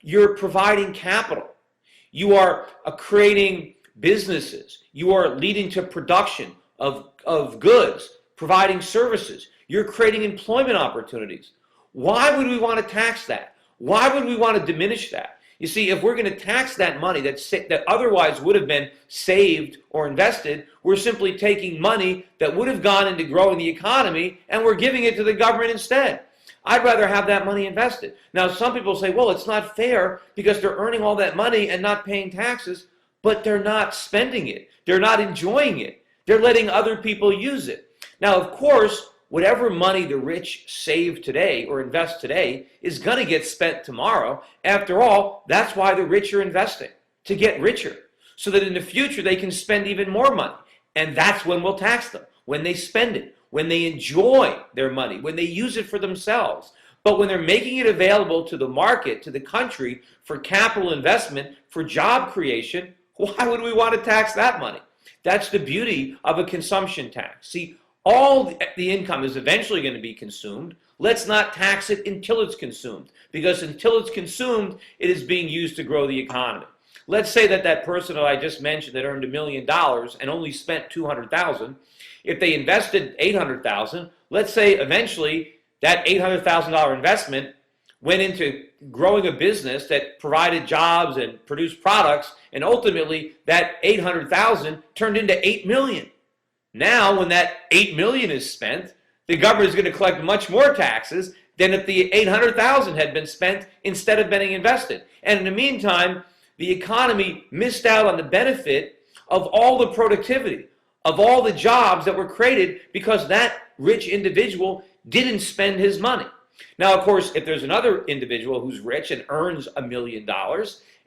Speaker 13: You're providing capital. You are creating businesses. You are leading to production of goods, providing services. You're creating employment opportunities. Why would we want to tax that? Why would we want to diminish that? You see, if we're going to tax that money that otherwise would have been saved or invested, we're simply taking money that would have gone into growing the economy and we're giving it to the government instead. I'd rather have that money invested. Now, some people say, well, it's not fair because they're earning all that money and not paying taxes, but they're not spending it. They're not enjoying it. They're letting other people use it. Now, of course, whatever money the rich save today or invest today is going to get spent tomorrow. After all, that's why the rich are investing, to get richer, so that in the future they can spend even more money. And that's when we'll tax them, when they spend it, when they enjoy their money, when they use it for themselves. But when they're making it available to the market, to the country, for capital investment, for job creation, why would we want to tax that money? That's the beauty of a consumption tax. See, all the income is eventually going to be consumed. Let's not tax it until it's consumed, because until it's consumed, it is being used to grow the economy. Let's say that that person that I just mentioned that earned $1 million and only spent $200,000, if they invested $800,000, let's say eventually that $800,000 investment went into growing a business that provided jobs and produced products, and ultimately that $800,000 turned into $8 million. Now, when that $8 million is spent, the government is going to collect much more taxes than if the $800,000 had been spent instead of being invested. And in the meantime, the economy missed out on the benefit of all the productivity, of all the jobs that were created because that rich individual didn't spend his money. Now, of course, if there's another individual who's rich and earns $1 million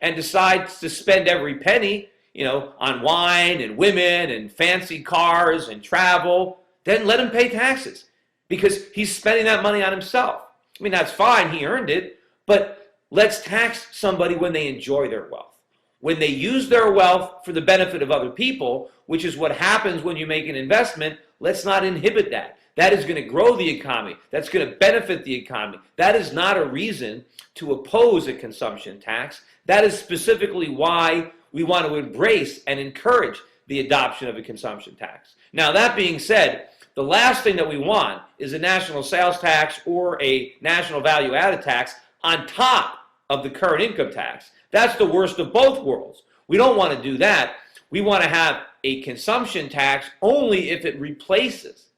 Speaker 13: and decides to spend every penny, on wine and women and fancy cars and travel, then let him pay taxes because he's spending that money on himself. I mean, that's fine, he earned it, but let's tax somebody when they enjoy their wealth. When they use their wealth for the benefit of other people, which is what happens when you make an investment, let's not inhibit that. That is going to grow the economy. That's going to benefit the economy. That is not a reason to oppose a consumption tax. That is specifically why we want to embrace and encourage the adoption of a consumption tax. Now, that being said, the last thing that we want is a national sales tax or a national value-added tax on top of the current income tax. That's the worst of both worlds. We don't want to do that. We want to have a consumption tax only if it replaces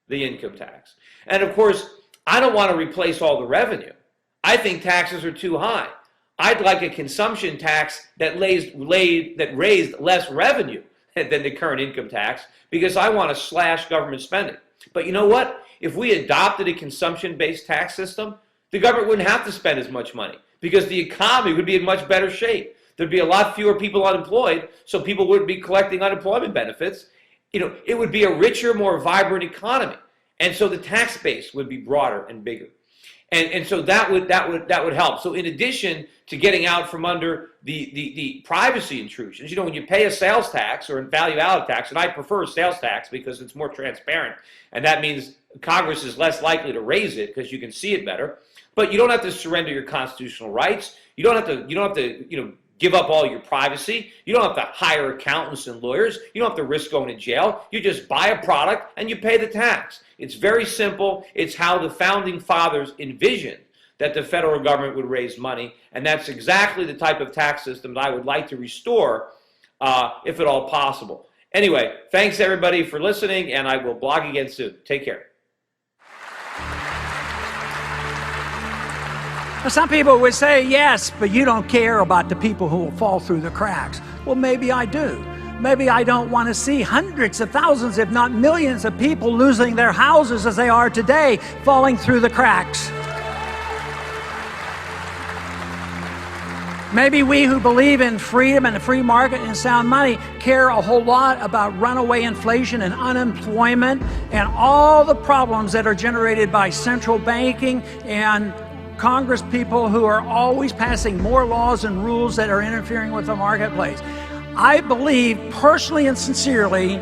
Speaker 13: the income tax. And of course, I don't want to replace all the revenue. I think taxes are too high. I'd like a consumption tax that raised less revenue than the current income tax because I want to slash government spending. But you know what? If we adopted a consumption-based tax system, the government wouldn't have to spend as much money because the economy would be in much better shape. There'd be a lot fewer people unemployed, so people wouldn't be collecting unemployment benefits. It would be a richer, more vibrant economy. And so the tax base would be broader and bigger. And so that would help. So in addition to getting out from under the privacy intrusions, when you pay a sales tax or a value-added tax, and I prefer a sales tax because it's more transparent, and that means Congress is less likely to raise it because you can see it better. But you don't have to surrender your constitutional rights. You don't have to give up all your privacy. You don't have to hire accountants and lawyers. You don't have to risk going to jail. You just buy a product and you pay the tax. It's very simple. It's how the founding fathers envisioned that the federal government would raise money, and that's exactly the type of tax system that I would like to restore if at all possible. Anyway, thanks everybody for listening, and I will blog again soon. Take care.
Speaker 4: Some people would say, yes, but you don't care about the people who will fall through the cracks. Well, maybe I do. Maybe I don't want to see hundreds of thousands, if not millions of people losing their houses as they are today, falling through the cracks. Maybe we who believe in freedom and the free market and sound money care a whole lot about runaway inflation and unemployment and all the problems that are generated by central banking and Congress people who are always passing more laws and rules that are interfering with the marketplace. I believe personally and sincerely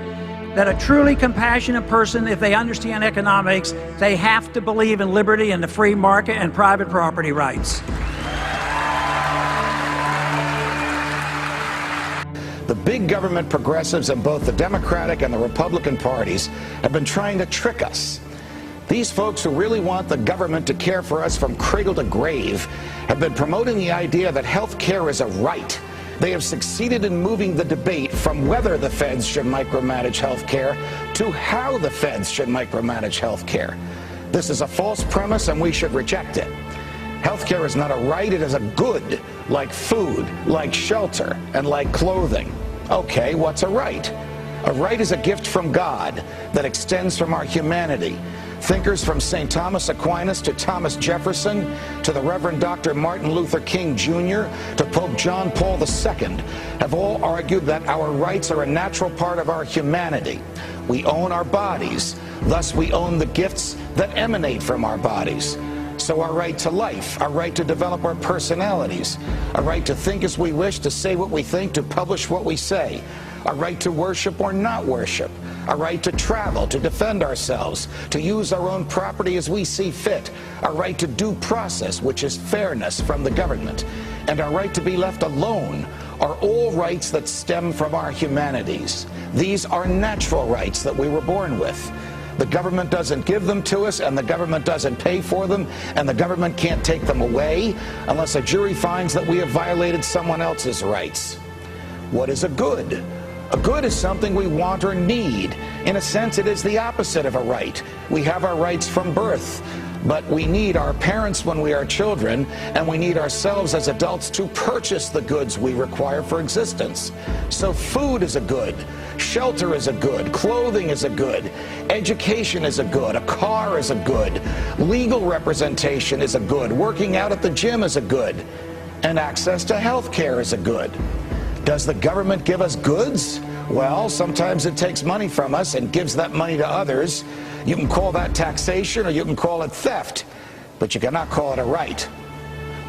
Speaker 4: that a truly compassionate person, if they understand economics, they have to believe in liberty and the free market and private property rights.
Speaker 20: The big government progressives in both the Democratic and the Republican parties have been trying to trick us. These folks who really want the government to care for us from cradle to grave have been promoting the idea that health care is a right. They have succeeded in moving the debate from whether the feds should micromanage health care to how the feds should micromanage health care. This is a false premise, and we should reject it. Health care is not a right, it is a good, like food, like shelter, and like clothing. Okay, what's a right? A right is a gift from God that extends from our humanity. Thinkers from St. Thomas Aquinas to Thomas Jefferson to the Reverend Dr. Martin Luther King Jr. to Pope John Paul II have all argued that our rights are a natural part of our humanity. We own our bodies, thus we own the gifts that emanate from our bodies. So our right to life, our right to develop our personalities, our right to think as we wish, to say what we think, to publish what we say, our right to worship or not worship, our right to travel, to defend ourselves, to use our own property as we see fit, our right to due process, which is fairness from the government, and our right to be left alone are all rights that stem from our humanities. These are natural rights that we were born with. The government doesn't give them to us, and the government doesn't pay for them, and the government can't take them away unless a jury finds that we have violated someone else's rights. What is a good? A good is something we want or need. In a sense, it is the opposite of a right. We have our rights from birth, but we need our parents when we are children, and we need ourselves as adults to purchase the goods we require for existence. So food is a good, shelter is a good, clothing is a good, education is a good, a car is a good, legal representation is a good, working out at the gym is a good, and access to health care is a good. Does the government give us goods? Well, sometimes it takes money from us and gives that money to others. You can call that taxation or you can call it theft, but you cannot call it a right.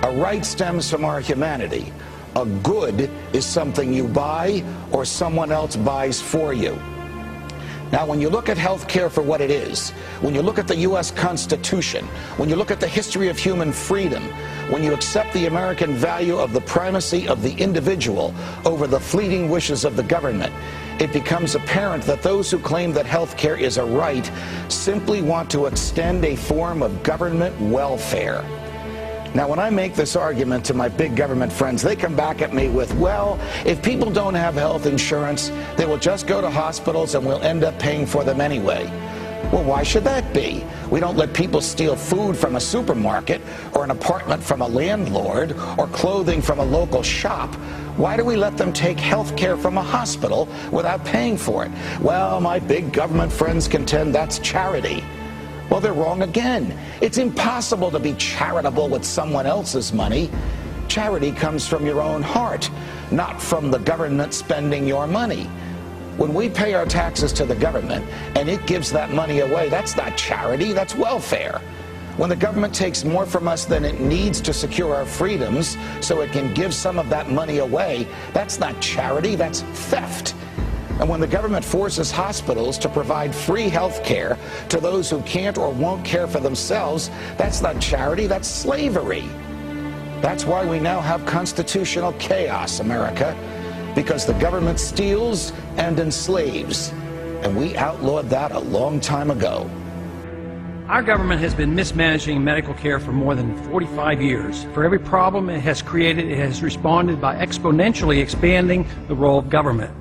Speaker 20: A right stems from our humanity. A good is something you buy or someone else buys for you. Now, when you look at health care for what it is, when you look at the U.S. Constitution, when you look at the history of human freedom, when you accept the American value of the primacy of the individual over the fleeting wishes of the government, it becomes apparent that those who claim that health care is a right simply want to extend a form of government welfare. Now, when I make this argument to my big government friends, they come back at me with, well, if people don't have health insurance, they will just go to hospitals and we'll end up paying for them anyway. Well, why should that be? We don't let people steal food from a supermarket or an apartment from a landlord or clothing from a local shop. Why do we let them take health care from a hospital without paying for it? Well, my big government friends contend that's charity. Well, they're wrong again. It's impossible to be charitable with someone else's money. Charity comes from your own heart, not from the government spending your money. When we pay our taxes to the government and it gives that money away, that's not charity, that's welfare. When the government takes more from us than it needs to secure our freedoms so it can give some of that money away, that's not charity, that's theft. And when the government forces hospitals to provide free health care to those who can't or won't care for themselves, that's not charity, that's slavery. That's why we now have constitutional chaos, America, because the government steals and enslaves. And we outlawed that a long time ago.
Speaker 16: Our government has been mismanaging medical care for more than 45 years. For every problem it has created, it has responded by exponentially expanding the role of government.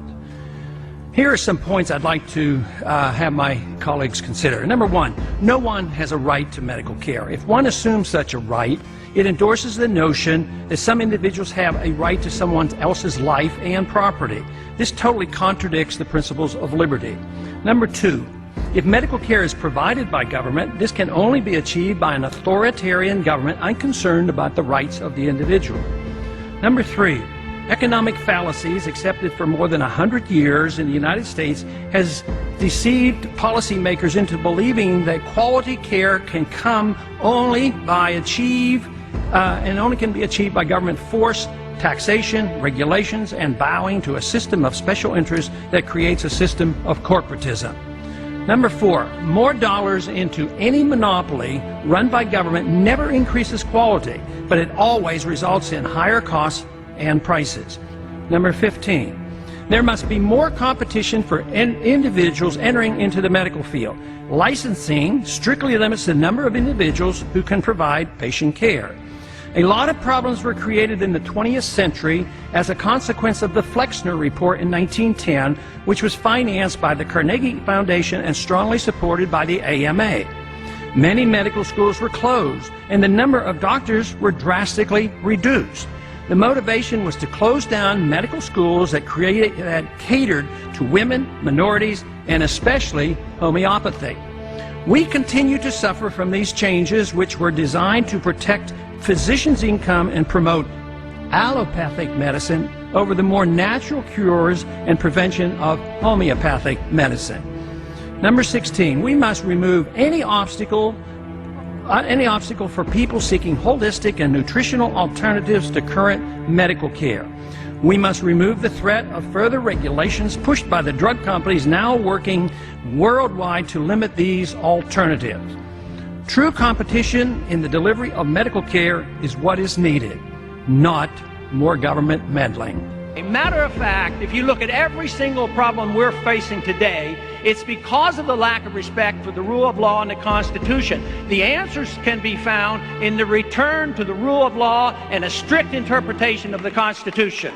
Speaker 16: Here are some points I'd like to have my colleagues consider. Number one, no one has a right to medical care. If one assumes such a right, it endorses the notion that some individuals have a right to someone else's life and property. This totally contradicts the principles of liberty. Number two, if medical care is provided by government, this can only be achieved by an authoritarian government unconcerned about the rights of the individual. Number three, economic fallacies accepted for more than 100 years in the United States has deceived policymakers into believing that quality care can come only by only can be achieved by government force, taxation, regulations, and bowing to a system of special interest that creates a system of corporatism. Number four, more dollars into any monopoly run by government never increases quality, but it always results in higher costs and prices. Number 15, There must be more competition for individuals entering into the medical field. Licensing strictly limits the number of individuals who can provide patient care. A lot of problems were created in the 20th century as a consequence of the Flexner Report in 1910, which was financed by the Carnegie Foundation and strongly supported by the AMA. Many medical schools were closed, and the number of doctors were drastically reduced. The motivation was to close down medical schools that catered to women, minorities, and especially homeopathy. We continue to suffer from these changes, which were designed to protect physicians' income and promote allopathic medicine over the more natural cures and prevention of homeopathic medicine. Number 16, we must remove any obstacle for people seeking holistic and nutritional alternatives to current medical care. We must remove the threat of further regulations pushed by the drug companies now working worldwide to limit these alternatives. True competition in the delivery of medical care is what is needed, not more government meddling. A matter of fact, if you look at every single problem we're facing today, it's because of the lack of respect for the rule of law and the Constitution. The answers can be found in the return to the rule of law and a strict interpretation of the Constitution.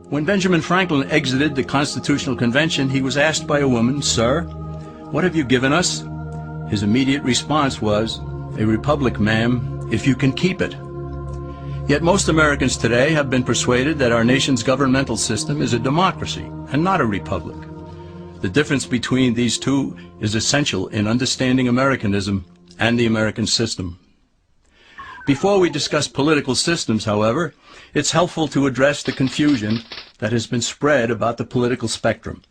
Speaker 21: When Benjamin Franklin exited the Constitutional Convention, he was asked by a woman, "Sir, what have you given us?" His immediate response was, "A republic, ma'am, if you can keep it." Yet most Americans today have been persuaded that our nation's governmental system is a democracy and not a republic. The difference between these two is essential in understanding Americanism and the American system. Before we discuss political systems, however, it's helpful to address the confusion that has been spread about the political spectrum.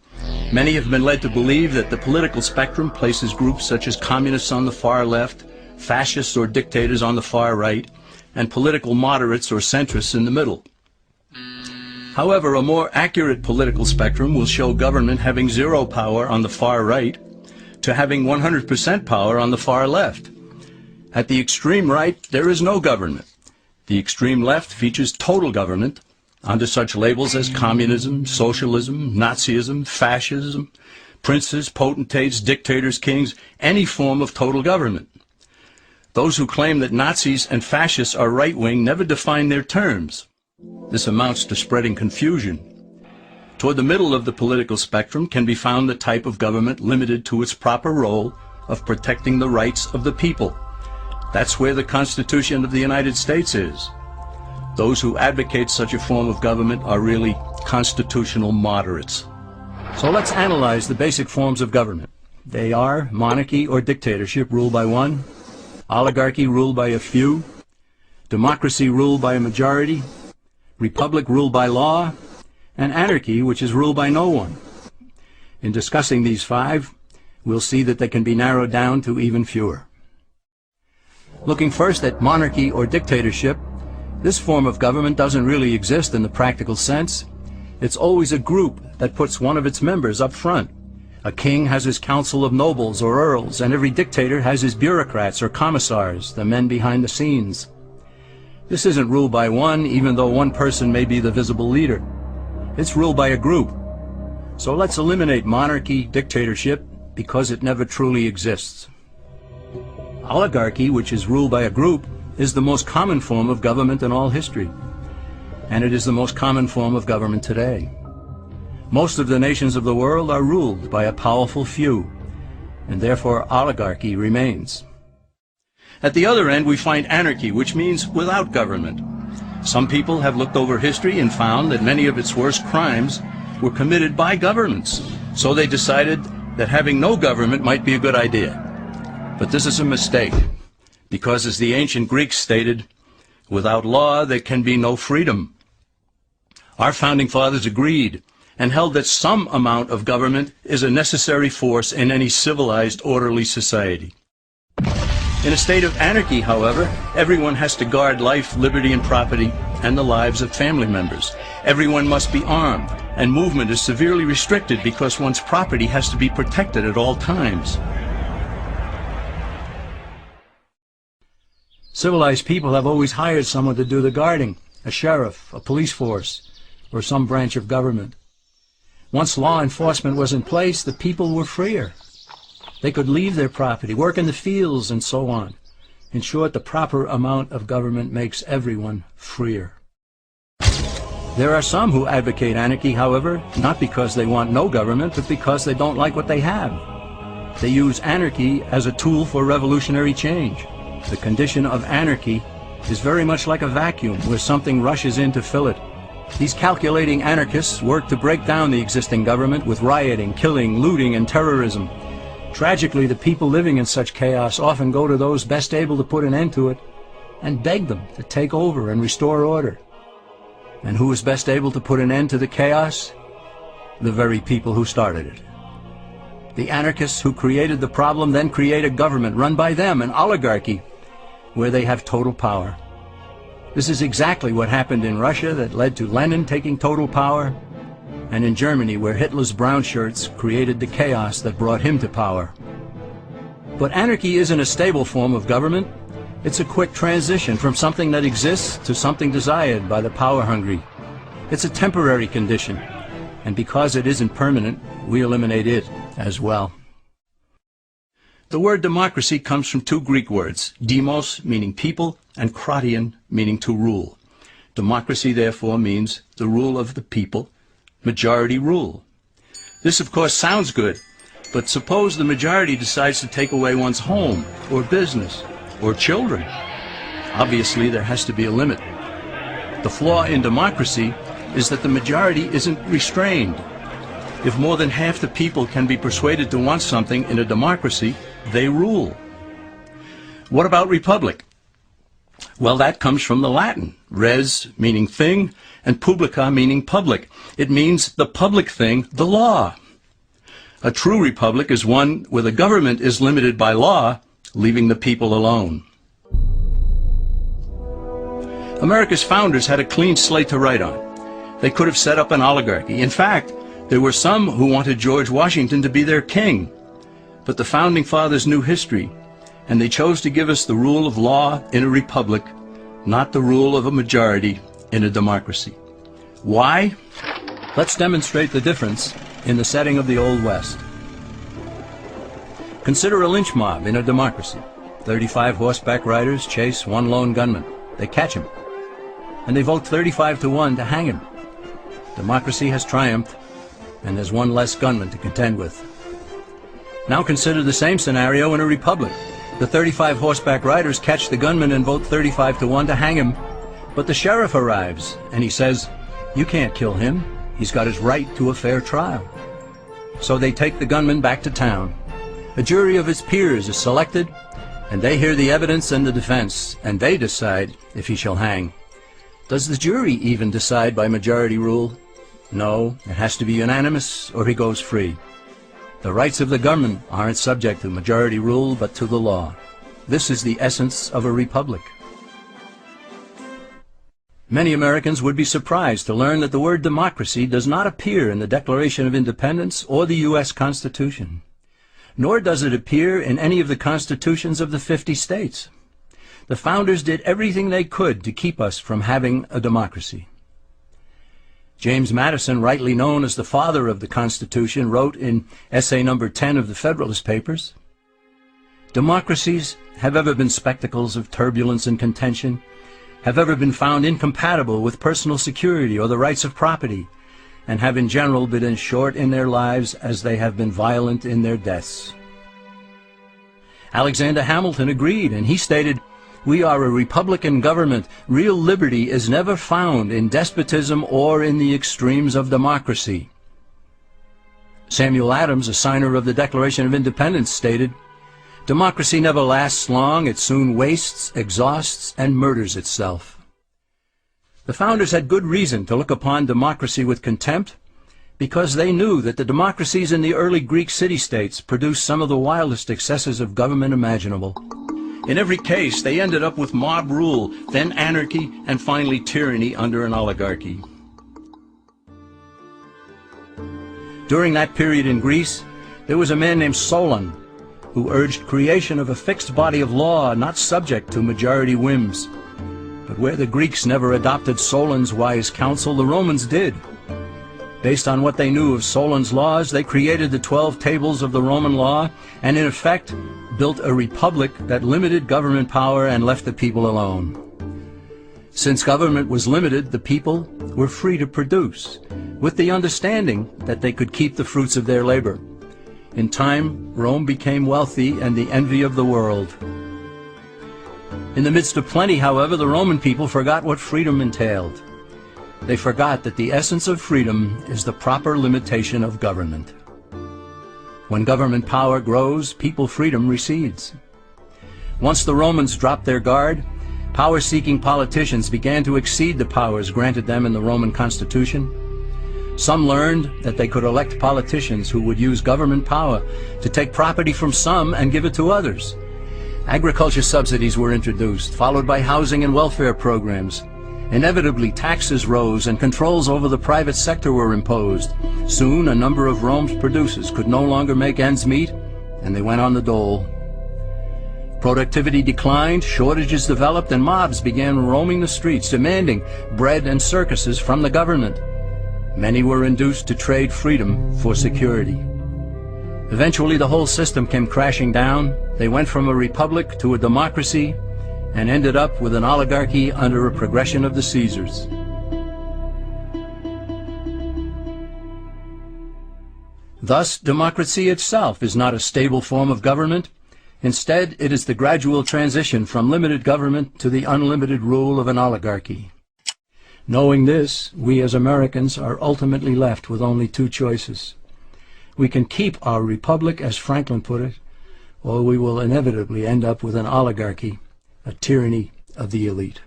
Speaker 21: Many have been led to believe that the political spectrum places groups such as communists on the far left, fascists or dictators on the far right, and political moderates or centrists in the middle. However, a more accurate political spectrum will show government having zero power on the far right to having 100% power on the far left. At the extreme right, there is no government. The extreme left features total government under such labels as communism, socialism, Nazism, fascism, princes, potentates, dictators, kings, any form of total government. Those who claim that Nazis and fascists are right-wing never define their terms. This amounts to spreading confusion. Toward the middle of the political spectrum can be found the type of government limited to its proper role of protecting the rights of the people. That's where the Constitution of the United States is. Those who advocate such a form of government are really constitutional moderates. So let's analyze the basic forms of government. They are monarchy or dictatorship ruled by one, oligarchy ruled by a few, democracy ruled by a majority, republic ruled by law, and anarchy, which is ruled by no one. In discussing these five, we'll see that they can be narrowed down to even fewer. Looking first at monarchy or dictatorship, this form of government doesn't really exist in the practical sense. It's always a group that puts one of its members up front. A king has his council of nobles or earls, and every dictator has his bureaucrats or commissars, the men behind the scenes. This isn't ruled by one, even though one person may be the visible leader. It's ruled by a group. So let's eliminate monarchy, dictatorship, because it never truly exists. Oligarchy, which is ruled by a group, is the most common form of government in all history. And it is the most common form of government today. Most of the nations of the world are ruled by a powerful few, and therefore oligarchy remains. At the other end, we find anarchy, which means without government. Some people have looked over history and found that many of its worst crimes were committed by governments. So they decided that having no government might be a good idea. But this is a mistake, because as the ancient Greeks stated, without law there can be no freedom. Our founding fathers agreed and held that some amount of government is a necessary force in any civilized, orderly society. In a state of anarchy, however, everyone has to guard life, liberty, and property, and the lives of family members. Everyone must be armed, and movement is severely restricted because one's property has to be protected at all times. Civilized people have always hired someone to do the guarding, a sheriff, a police force, or some branch of government. Once law enforcement was in place, the people were freer. They could leave their property, work in the fields, and so on. In short, the proper amount of government makes everyone freer. There are some who advocate anarchy, however, not because they want no government, but because they don't like what they have. They use anarchy as a tool for revolutionary change. The condition of anarchy is very much like a vacuum where something rushes in to fill it. These calculating anarchists work to break down the existing government with rioting, killing, looting, and terrorism. Tragically, the people living in such chaos often go to those best able to put an end to it and beg them to take over and restore order. And who is best able to put an end to the chaos? The very people who started it. The anarchists who created the problem then create a government run by them, an oligarchy, where they have total power. This is exactly what happened in Russia that led to Lenin taking total power, and in Germany where Hitler's brown shirts created the chaos that brought him to power. But anarchy isn't a stable form of government. It's a quick transition from something that exists to something desired by the power-hungry. It's a temporary condition, and because it isn't permanent, we eliminate it as well. The word democracy comes from two Greek words, demos, meaning people, and kratein, meaning to rule. Democracy, therefore, means the rule of the people, majority rule. This, of course, sounds good, but suppose the majority decides to take away one's home, or business, or children. Obviously, there has to be a limit. The flaw in democracy is that the majority isn't restrained. If more than half the people can be persuaded to want something in a democracy, they rule. What about republic? Well, that comes from the Latin, res meaning thing, and publica meaning public. It means the public thing, the law. A true republic is one where the government is limited by law, leaving the people alone. America's founders had a clean slate to write on. They could have set up an oligarchy. In fact, there were some who wanted George Washington to be their king. But the founding fathers knew history, and they chose to give us the rule of law in a republic, not the rule of a majority in a democracy. Why? Let's demonstrate the difference in the setting of the Old West. Consider a lynch mob in a democracy. 35 horseback riders chase one lone gunman. They catch him, and they vote 35 to 1 to hang him. Democracy has triumphed, and there's one less gunman to contend with. Now consider the same scenario in a republic. The 35 horseback riders catch the gunman and vote 35 to 1 to hang him, but the sheriff arrives, and he says, "You can't kill him. He's got his right to a fair trial." So they take the gunman back to town. A jury of his peers is selected, and they hear the evidence and the defense, and they decide if he shall hang. Does the jury even decide by majority rule? No, it has to be unanimous or he goes free. The rights of the government aren't subject to majority rule but to the law. This is the essence of a republic. Many Americans would be surprised to learn that the word democracy does not appear in the Declaration of Independence or the U.S. Constitution, nor does it appear in any of the constitutions of the 50 states. The founders did everything they could to keep us from having a democracy. James Madison, rightly known as the father of the Constitution, wrote in essay number 10 of the Federalist Papers, "Democracies have ever been spectacles of turbulence and contention, have ever been found incompatible with personal security or the rights of property, and have in general been as short in their lives as they have been violent in their deaths." Alexander Hamilton agreed, and he stated, "We are a republican government. Real liberty is never found in despotism or in the extremes of democracy." Samuel Adams, a signer of the Declaration of Independence, stated, "Democracy never lasts long. It soon wastes, exhausts, and murders itself." The founders had good reason to look upon democracy with contempt, because they knew that the democracies in the early Greek city-states produced some of the wildest excesses of government imaginable. In every case, they ended up with mob rule, then anarchy, and finally tyranny under an oligarchy. During that period in Greece, there was a man named Solon, who urged creation of a fixed body of law not subject to majority whims. But where the Greeks never adopted Solon's wise counsel, the Romans did. Based on what they knew of Solon's laws, they created the 12 tables of the Roman law and in effect built a republic that limited government power and left the people alone. Since government was limited, the people were free to produce, with the understanding that they could keep the fruits of their labor. In time, Rome became wealthy and the envy of the world. In the midst of plenty, however, the Roman people forgot what freedom entailed. They forgot that the essence of freedom is the proper limitation of government. When government power grows, people freedom recedes. Once the Romans dropped their guard, power-seeking politicians began to exceed the powers granted them in the Roman constitution. Some learned that they could elect politicians who would use government power to take property from some and give it to others. Agriculture subsidies were introduced, followed by housing and welfare programs. Inevitably, taxes rose and controls over the private sector were imposed. Soon, a number of Rome's producers could no longer make ends meet, and they went on the dole. Productivity declined, shortages developed, and mobs began roaming the streets, demanding bread and circuses from the government. Many were induced to trade freedom for security. Eventually, the whole system came crashing down. They went from a republic to a democracy and ended up with an oligarchy under a progression of the Caesars. Thus, democracy itself is not a stable form of government. Instead, it is the gradual transition from limited government to the unlimited rule of an oligarchy. Knowing this, we as Americans are ultimately left with only two choices. We can keep our republic, as Franklin put it, or we will inevitably end up with an oligarchy, a tyranny of the elite.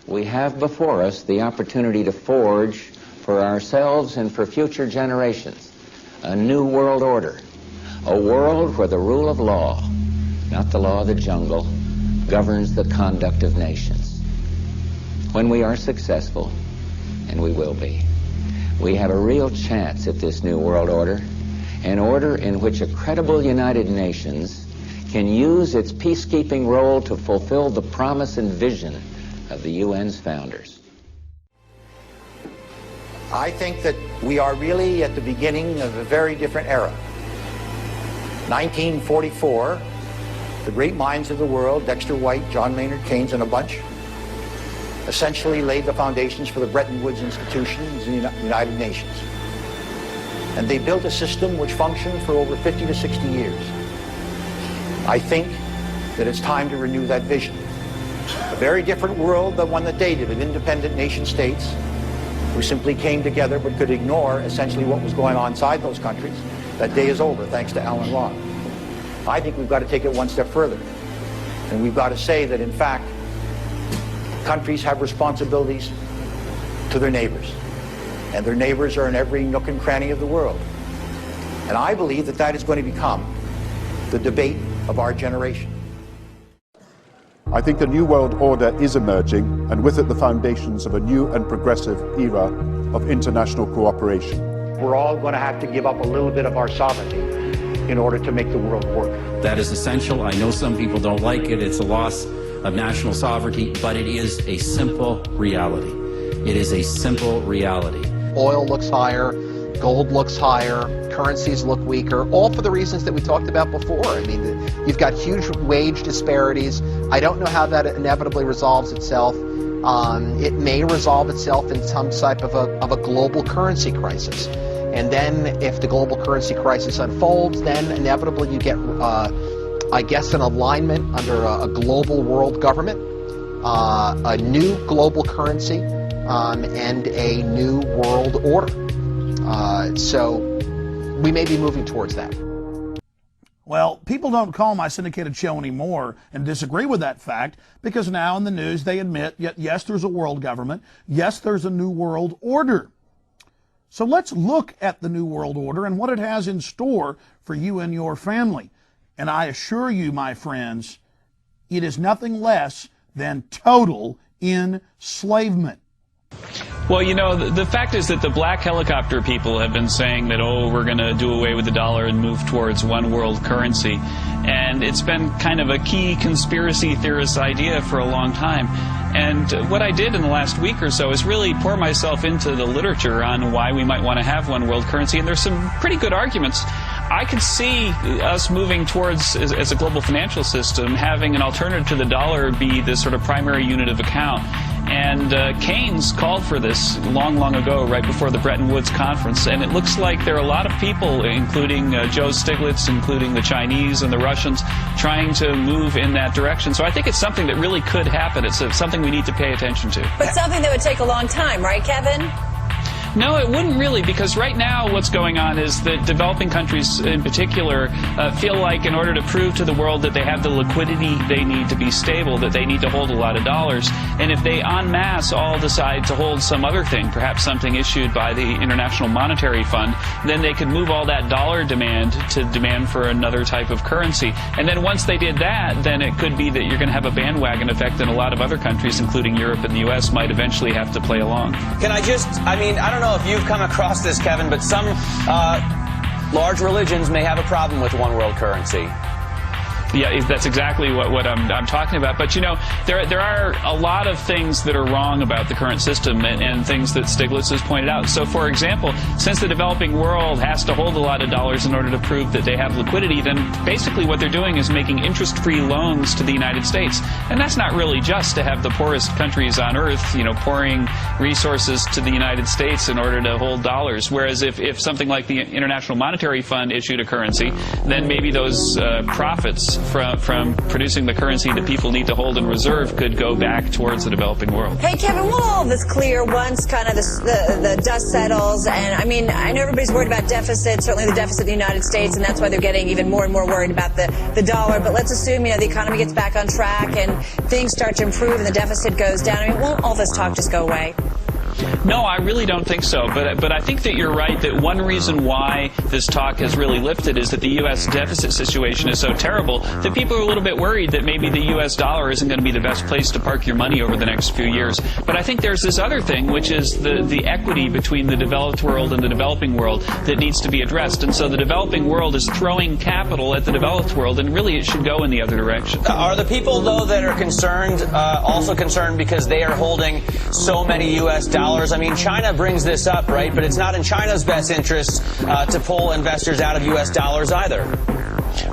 Speaker 1: We have before us the opportunity to forge for ourselves and for future generations a new world order, a world where the rule of law, not the law of the jungle, governs the conduct of nations. When we are successful, and we will be, we have a real chance at this new world order, an order in which a credible United Nations can use its peacekeeping role to fulfill the promise and vision of the UN's founders.
Speaker 22: I think that we are really at the beginning of a very different era. 1944, the great minds of the world, Dexter White, John Maynard Keynes, and a bunch, essentially laid the foundations for the Bretton Woods institutions in the United Nations. And they built a system which functioned for over 50 to 60 years. I think that it's time to renew that vision. A very different world than one that they did, of independent nation states who simply came together but could ignore essentially what was going on inside those countries. That day is over, thanks to Alan Locke. I think we've got to take it one step further. And we've got to say that, in fact, countries have responsibilities to their neighbors. And their neighbors are in every nook and cranny of the world. And I believe that that is going to become the debate of our generation.
Speaker 23: I think a new world order is emerging, and with it the foundations of a new and progressive era of international cooperation.
Speaker 22: We're all going to have to give up a little bit of our sovereignty in order to make the world work.
Speaker 24: That is essential. I know some people don't like it. It's a loss of national sovereignty, but it is a simple reality. It is a simple reality.
Speaker 25: Oil looks higher, gold looks higher, currencies look weaker, all for the reasons that we talked about before. I mean, you've got huge wage disparities. I don't know how that inevitably resolves itself. It may resolve itself in some type of a global currency crisis. And then if the global currency crisis unfolds, then inevitably you get, I guess, an alignment under a global world government, a new global currency, and a new world order. So we may be moving towards that.
Speaker 26: Well, people don't call my syndicated show anymore and disagree with that fact, because now in the news they admit, yes, there's a world government, yes, there's a new world order. So let's look at the new world order and what it has in store for you and your family. And I assure you, my friends, it is nothing less than total enslavement.
Speaker 27: Well, you know, the fact is that the black helicopter people have been saying that, oh, we're going to do away with the dollar and move towards one world currency. And it's been kind of a key conspiracy theorist idea for a long time. And what I did in the last week or so is really pour myself into the literature on why we might want to have one world currency, and there's some pretty good arguments. I could see us moving towards, as a global financial system, having an alternative to the dollar be the sort of primary unit of account. And Keynes called for this long ago, right before the Bretton Woods conference. And it looks like there are a lot of people, including Joe Stiglitz, including the Chinese and the Russians, trying to move in that direction. So I think it's something that really could happen. It's something we need to pay attention to.
Speaker 2: But something that would take a long time, right, Kevin?
Speaker 27: No, it wouldn't really, because right now what's going on is that developing countries in particular feel like in order to prove to the world that they have the liquidity they need to be stable, that they need to hold a lot of dollars. And if they en masse all decide to hold some other thing, perhaps something issued by the International Monetary Fund, then they could move all that dollar demand to demand for another type of currency. And then once they did that, then it could be that you're going to have a bandwagon effect, and a lot of other countries, including Europe and the U.S., might eventually have to play along.
Speaker 3: Can I just, I don't know if you've come across this, Kevin, but some large religions may have a problem with one world currency.
Speaker 27: Yeah, that's exactly what I'm talking about. But, you know, there are a lot of things that are wrong about the current system and things that Stiglitz has pointed out. So, for example, since the developing world has to hold a lot of dollars in order to prove that they have liquidity, then basically what they're doing is making interest-free loans to the United States. And that's not really just to have the poorest countries on earth, you know, pouring resources to the United States in order to hold dollars. Whereas if something like the International Monetary Fund issued a currency, then maybe those profits from producing the currency that people need to hold in reserve could go back towards the developing world.
Speaker 2: Hey, Kevin, will all of this clear once kind of the dust settles? And I mean, I know everybody's worried about deficit, certainly the deficit of the United States, and that's why they're getting even more and more worried about the dollar. But let's assume, you know, the economy gets back on track and things start to improve and the deficit goes down. I mean, won't all this talk just go away?
Speaker 27: No, I really don't think so. But I think that you're right that one reason why this talk has really lifted is that the U.S. deficit situation is so terrible that people are a little bit worried that maybe the U.S. dollar isn't going to be the best place to park your money over the next few years. But I think there's this other thing, which is the equity between the developed world and the developing world that needs to be addressed. And so the developing world is throwing capital at the developed world, and really it should go in the other direction.
Speaker 3: Are the people, though, that are concerned also concerned because they are holding so many U.S. dollars? I mean, China brings this up, right? But it's not in China's best interest to pull investors out of U.S. dollars either.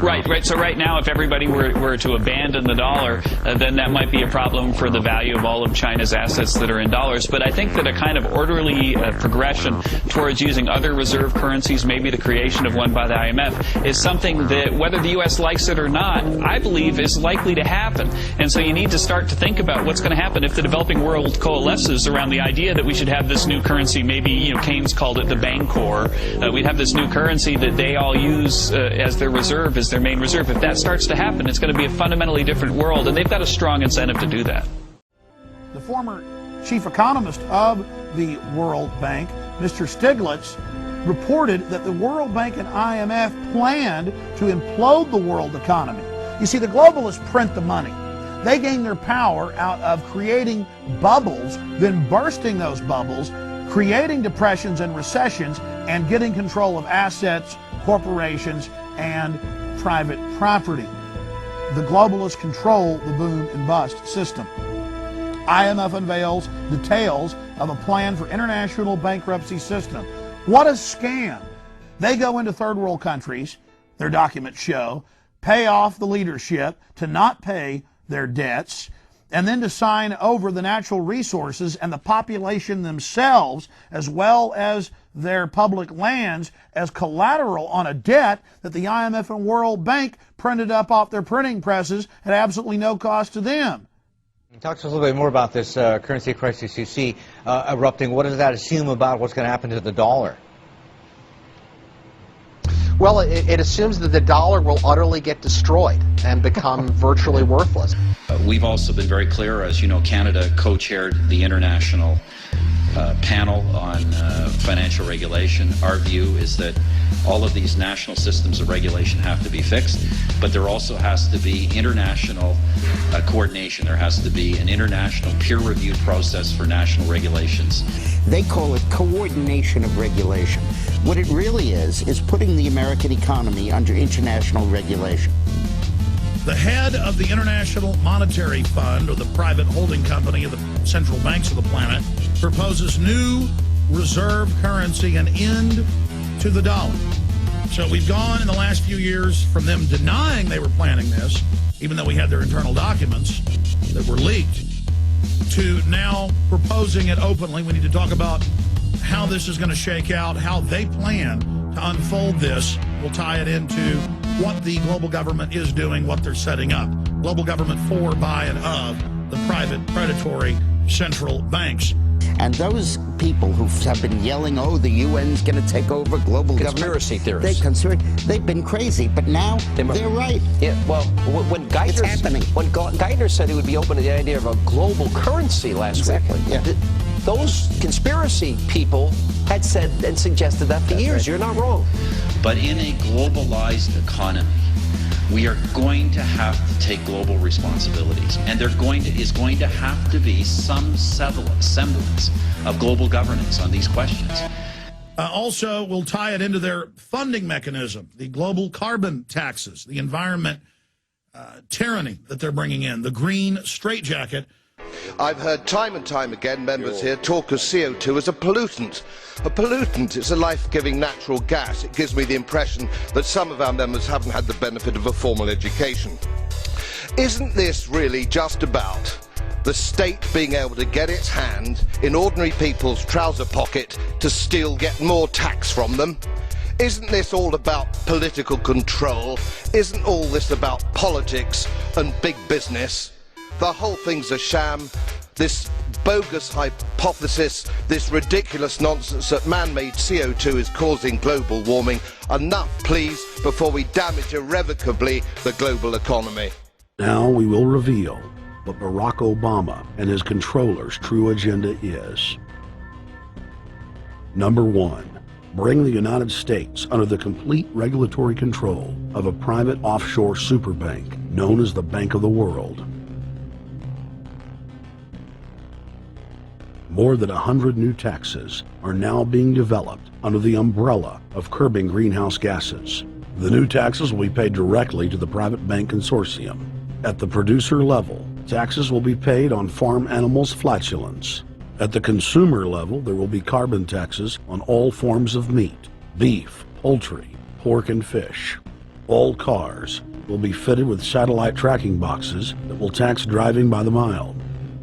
Speaker 27: Right. So right now, if everybody were to abandon the dollar, then that might be a problem for the value of all of China's assets that are in dollars. But I think that a kind of orderly progression towards using other reserve currencies, maybe the creation of one by the IMF, is something that, whether the U.S. likes it or not, I believe is likely to happen. And so you need to start to think about what's going to happen if the developing world coalesces around the idea that we should have this new currency. Maybe, you know, Keynes called it the Bancor. We'd have this new currency that they all use as their reserve, as their main reserve. If that starts to happen, it's going to be a fundamentally different world, and they've got a strong incentive to do that.
Speaker 26: The former chief economist of the World Bank, Mr. Stiglitz, reported that the World Bank and IMF planned to implode the world economy. You see, the globalists print the money. They gain their power out of creating bubbles, then bursting those bubbles, creating depressions and recessions, and getting control of assets, corporations, and private property. The globalists control the boom and bust system. IMF unveils details of a plan for international bankruptcy system. What a scam. They go into third world countries, their documents show, pay off the leadership to not pay their debts, and then to sign over the natural resources and the population themselves, as well as their public lands, as collateral on a debt that the IMF and World Bank printed up off their printing presses at absolutely no cost to them.
Speaker 6: Talk to us a little bit more about this currency crisis you see erupting. What does that assume about what's going to happen to the dollar?
Speaker 25: Well, it assumes that the dollar will utterly get destroyed and become virtually worthless.
Speaker 24: We've also been very clear, as you know, Canada co-chaired the international panel on financial regulation. Our view is that all of these national systems of regulation have to be fixed, but there also has to be international coordination. There has to be an international peer-reviewed process for national regulations.
Speaker 7: They call it coordination of regulation. What it really is putting the American economy under international regulation.
Speaker 26: The head of the International Monetary Fund, or the private holding company of the central banks of the planet, proposes new reserve currency, an end to the dollar. So we've gone in the last few years from them denying they were planning this, even though we had their internal documents that were leaked, to now proposing it openly. We need to talk about how this is going to shake out, how they plan to unfold this. We'll tie it into what the global government is doing, what they're setting up. Global government for, by, and of the private, predatory central banks.
Speaker 7: And those people who have been yelling, oh, the UN's going to take over global
Speaker 5: conspiracy
Speaker 7: government.
Speaker 5: theorists.
Speaker 7: They've been crazy, but now they're right.
Speaker 5: Yeah, well, when Geithner said he would be open to the idea of a global currency last week, those conspiracy people had said and suggested that for years. Right. You're not wrong.
Speaker 24: But in a globalized economy, we are going to have to take global responsibilities, and there is going to have to be some semblance of global governance on these questions.
Speaker 26: Also, we'll tie it into their funding mechanism, the global carbon taxes, the environment tyranny that they're bringing in, the green straitjacket.
Speaker 8: I've heard time and time again members here talk of CO2 as a pollutant. A pollutant is a life-giving natural gas. It gives me the impression that some of our members haven't had the benefit of a formal education. Isn't this really just about the state being able to get its hand in ordinary people's trouser pocket to still get more tax from them? Isn't this all about political control? Isn't all this about politics and big business? The whole thing's a sham. This bogus hypothesis, this ridiculous nonsense that man-made CO2 is causing global warming. Enough, please, before we damage irrevocably the global economy.
Speaker 9: Now we will reveal what Barack Obama and his controllers' true agenda is. Number one, bring the United States under the complete regulatory control of a private offshore superbank known as the Bank of the World. More than 100 new taxes are now being developed under the umbrella of curbing greenhouse gases. The new taxes will be paid directly to the private bank consortium. At the producer level, taxes will be paid on farm animals' flatulence. At the consumer level, there will be carbon taxes on all forms of meat, beef, poultry, pork, and fish. All cars will be fitted with satellite tracking boxes that will tax driving by the mile.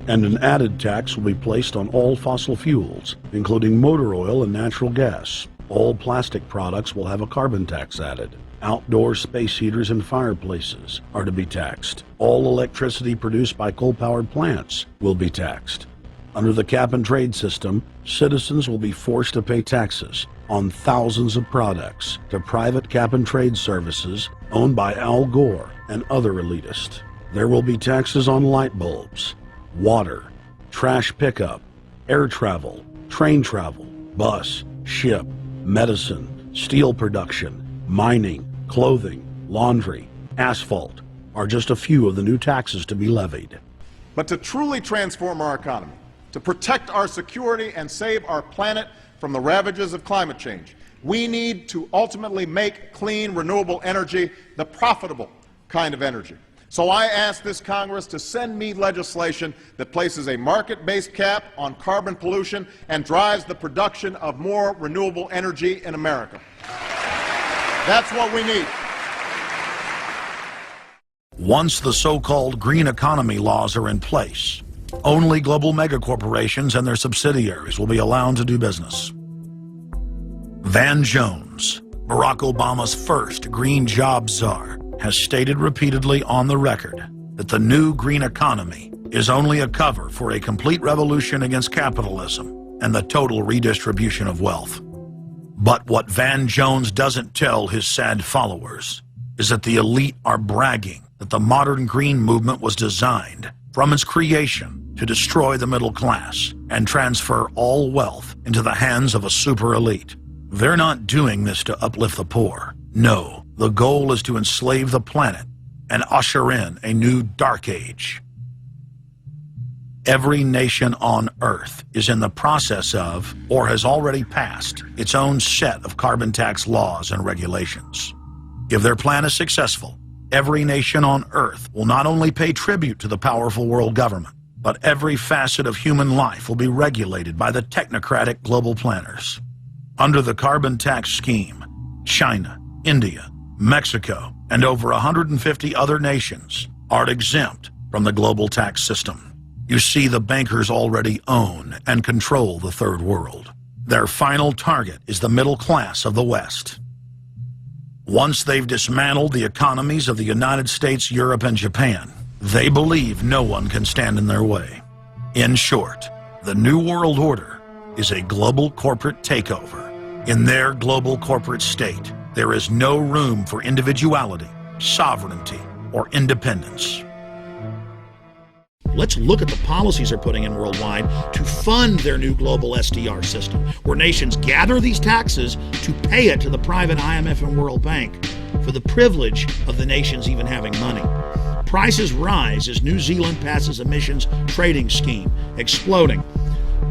Speaker 9: And an added tax will be placed on all fossil fuels, including motor oil and natural gas. All plastic products will have a carbon tax added. Outdoor space heaters and fireplaces are to be taxed. All electricity produced by coal-powered plants will be taxed. Under the cap-and-trade system, citizens will be forced to pay taxes on thousands of products to private cap-and-trade services owned by Al Gore and other elitists. There will be taxes on light bulbs, water, trash pickup, air travel, train travel, bus, ship, medicine, steel production, mining, clothing, laundry, asphalt are just a few of the new taxes to be levied.
Speaker 10: But to truly transform our economy, to protect our security and save our planet from the ravages of climate change, we need to ultimately make clean, renewable energy the profitable kind of energy. So I ask this Congress to send me legislation that places a market-based cap on carbon pollution and drives the production of more renewable energy in America. That's what we need.
Speaker 26: Once the so-called green economy laws are in place, only global megacorporations and their subsidiaries will be allowed to do business. Van Jones, Barack Obama's first green job czar, has stated repeatedly on the record that the new green economy is only a cover for a complete revolution against capitalism and the total redistribution of wealth. But what Van Jones doesn't tell his sad followers is that the elite are bragging that the modern green movement was designed from its creation to destroy the middle class and transfer all wealth into the hands of a super elite. They're not doing this to uplift the poor. No. The goal is to enslave the planet and usher in a new dark age. Every nation on Earth is in the process of, or has already passed, its own set of carbon tax laws and regulations. If their plan is successful,
Speaker 9: Every nation on Earth will not only pay tribute to the powerful world government, but every facet of human life will be regulated by the technocratic global planners. Under the carbon tax scheme, China, India, Mexico, and over 150 other nations are exempt from the global tax system. You see, the bankers already own and control the third world. Their final target is the middle class of the West. Once they've dismantled the economies of the United States, Europe, and Japan, they believe no one can stand in their way. In short, the New World Order is a global corporate takeover. In their global corporate state, there is no room for individuality, sovereignty, or independence. Let's look at the policies they're putting in worldwide to fund their new global SDR system, where nations gather these taxes to pay it to the private IMF and World Bank for the privilege of the nations even having money. Prices rise as New Zealand passes emissions trading scheme, exploding.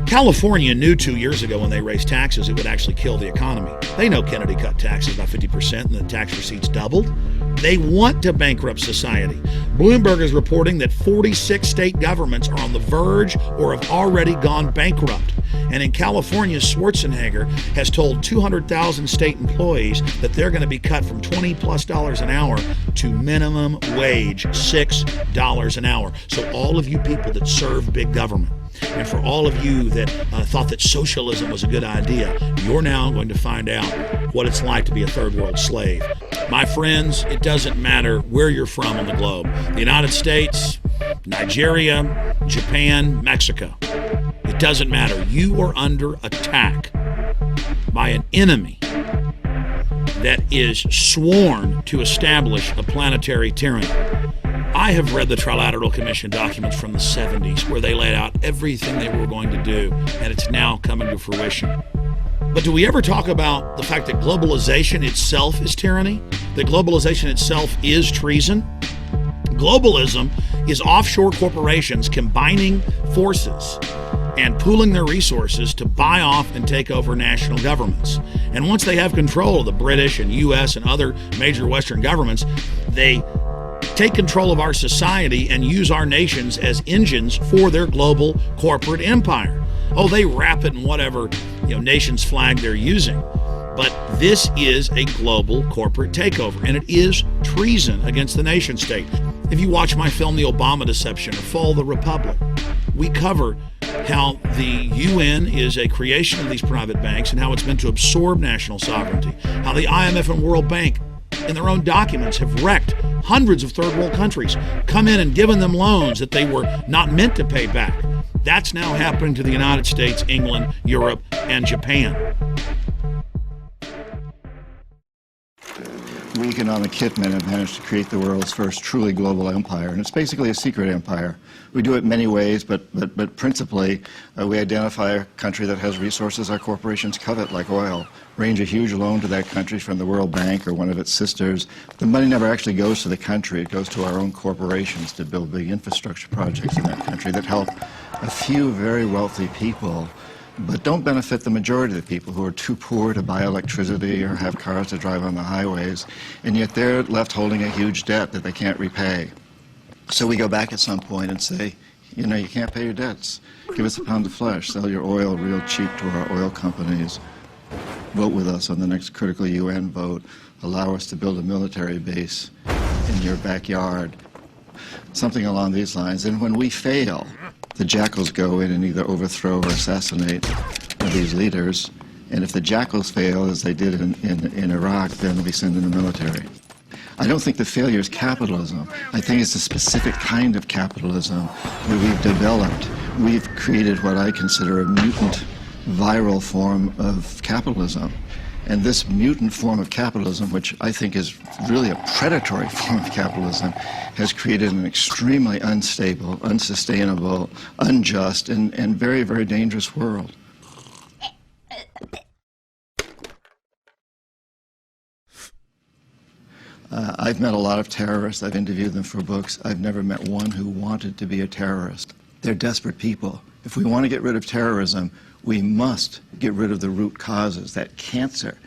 Speaker 9: California knew 2 years ago when they raised taxes it would actually kill the economy. They know Kennedy cut taxes by 50% and the tax receipts doubled. They want to bankrupt society. Bloomberg is reporting that 46 state governments are on the verge or have already gone bankrupt. And in California, Schwarzenegger has told 200,000 state employees that they're going to be cut from $20+ an hour to minimum wage, $6 an hour. So all of you people that serve big government, and for all of you that thought that socialism was a good idea, you're now going to find out what it's like to be a third world slave. My friends, it doesn't matter where you're from on the globe. The United States, Nigeria, Japan, Mexico. It doesn't matter. You are under attack by an enemy that is sworn to establish a planetary tyranny. I have read the Trilateral Commission documents from the 70s where they laid out everything they were going to do, and it's now coming to fruition. But do we ever talk about the fact that globalization itself is tyranny? That globalization itself is treason? Globalism is offshore corporations combining forces and pooling their resources to buy off and take over national governments. And once they have control of the British and US and other major Western governments, they take control of our society and use our nations as engines for their global corporate empire. Oh, they wrap it in whatever nation's flag they're using. But this is a global corporate takeover, and it is treason against the nation state. If you watch my film, The Obama Deception, or Fall of the Republic, we cover how the UN is a creation of these private banks and how it's meant to absorb national sovereignty, how the IMF and World Bank in their own documents have wrecked hundreds of third world countries, come in and given them loans that they were not meant to pay back. That's now happening to the United States, England, Europe, and Japan.
Speaker 11: We economic hitmen have managed to create the world's first truly global empire, and it's basically a secret empire. We do it many ways, but principally we identify a country that has resources our corporations covet, like oil, arrange a huge loan to that country from the World Bank or one of its sisters. The money never actually goes to the country. It goes to our own corporations to build big infrastructure projects in that country that help a few very wealthy people, but don't benefit the majority of the people who are too poor to buy electricity or have cars to drive on the highways, and yet they're left holding a huge debt that they can't repay. So we go back at some point and say, you can't pay your debts. Give us a pound of flesh. Sell your oil real cheap to our oil companies. Vote with us on the next critical UN vote. Allow us to build a military base in your backyard. Something along these lines. And when we fail, the jackals go in and either overthrow or assassinate these leaders. And if the jackals fail, as they did in Iraq, then we send in the military. I don't think the failure is capitalism. I think it's a specific kind of capitalism where we've developed. We've created what I consider a mutant, viral form of capitalism. And this mutant form of capitalism, which I think is really a predatory form of capitalism, has created an extremely unstable, unsustainable, unjust, and very, very dangerous world. I've met a lot of terrorists. I've interviewed them for books. I've never met one who wanted to be a terrorist. They're desperate people. If we want to get rid of terrorism, we must get rid of the root causes, that cancer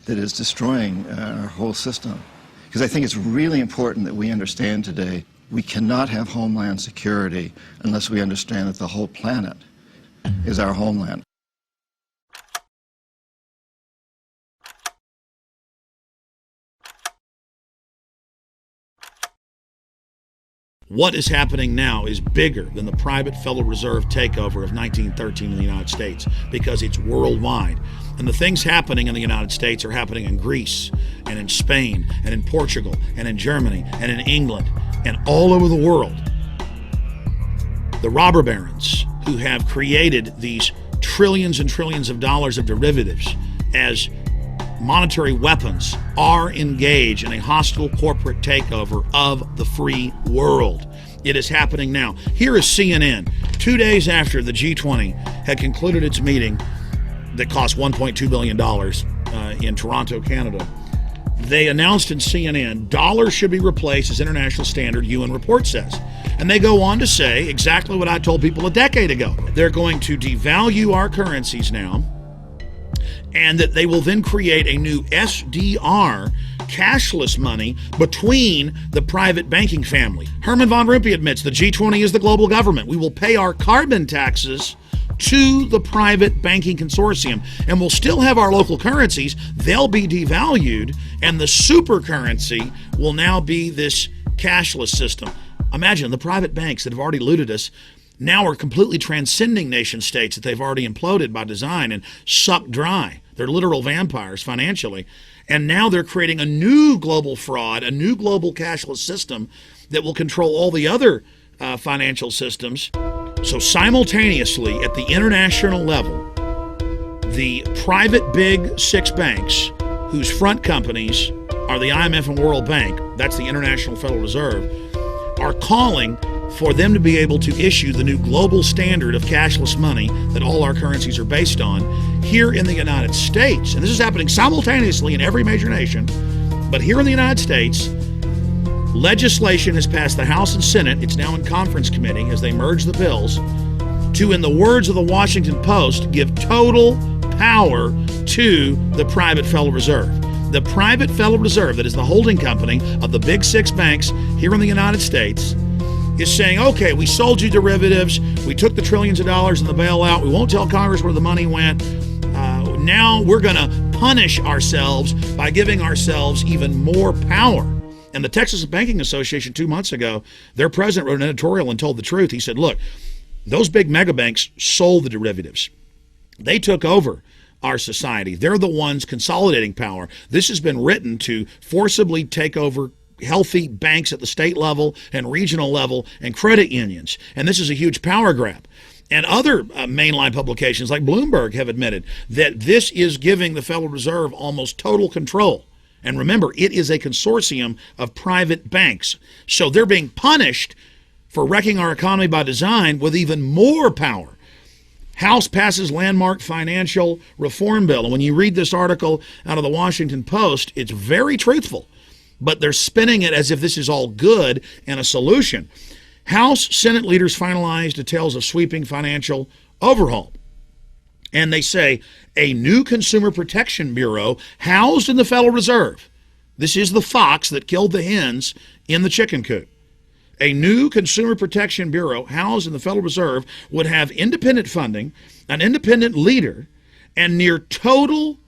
Speaker 11: that is destroying our whole system. because I think it's really important that we understand today we cannot have homeland security unless we understand that the whole planet is our homeland.
Speaker 12: What is happening now is bigger than the private Federal Reserve takeover of 1913 in the United States, because it's worldwide. And the things happening in the United States are happening in Greece and in Spain and in Portugal and in Germany and in England and all over the world. The robber barons who have created these trillions and trillions of dollars of derivatives as monetary weapons are engaged in a hostile corporate takeover of the free world. It is happening now. Here is CNN, 2 days after the G20 had concluded its meeting that cost $1.2 billion in Toronto, Canada. They announced in CNN, dollars should be replaced as international standard, UN report says. And they go on to say exactly what I told people a decade ago. They're going to devalue our currencies now, and that they will then create a new SDR, cashless money, between the private banking family. Herman von Rompuy admits the G20 is the global government. We will pay our carbon taxes to the private banking consortium, and we'll still have our local currencies. They'll be devalued, and the super currency will now be this cashless system. Imagine the private banks that have already looted us now are completely transcending nation states that they've already imploded by design and sucked dry. They're literal vampires financially. And now they're creating a new global fraud, a new global cashless system that will control all the other financial systems. So simultaneously, at the international level, the private big six banks, whose front companies are the IMF and World Bank, that's the International Federal Reserve, are calling for them to be able to issue the new global standard of cashless money that all our currencies are based on here in the United States. And this is happening simultaneously in every major nation. But here in the United States, legislation has passed the House and Senate. It's now in conference committee as they merge the bills to, in the words of the Washington Post, give total power to the private Federal Reserve. The private Federal Reserve, that is the holding company of the big six banks here in the United States, is saying, okay, we sold you derivatives, we took the trillions of dollars in the bailout, we won't tell Congress where the money went, now we're going to punish ourselves by giving ourselves even more power. And the Texas Banking Association 2 months ago, their president wrote an editorial and told the truth. He said, look, those big mega banks sold the derivatives. They took over our society. They're the ones consolidating power. This has been written to forcibly take over healthy banks at the state level and regional level and credit unions. And this is a huge power grab. And other mainline publications like Bloomberg have admitted that this is giving the Federal Reserve almost total control. And remember, it is a consortium of private banks. So they're being punished for wrecking our economy by design with even more power. House passes landmark financial reform bill. And when you read this article out of the Washington Post, it's very truthful. But they're spinning it as if this is all good and a solution. House Senate leaders finalized details of sweeping financial overhaul. And they say a new Consumer Protection Bureau housed in the Federal Reserve. This is the fox that killed the hens in the chicken coop. A new Consumer Protection Bureau housed in the Federal Reserve would have independent funding, an independent leader, and near total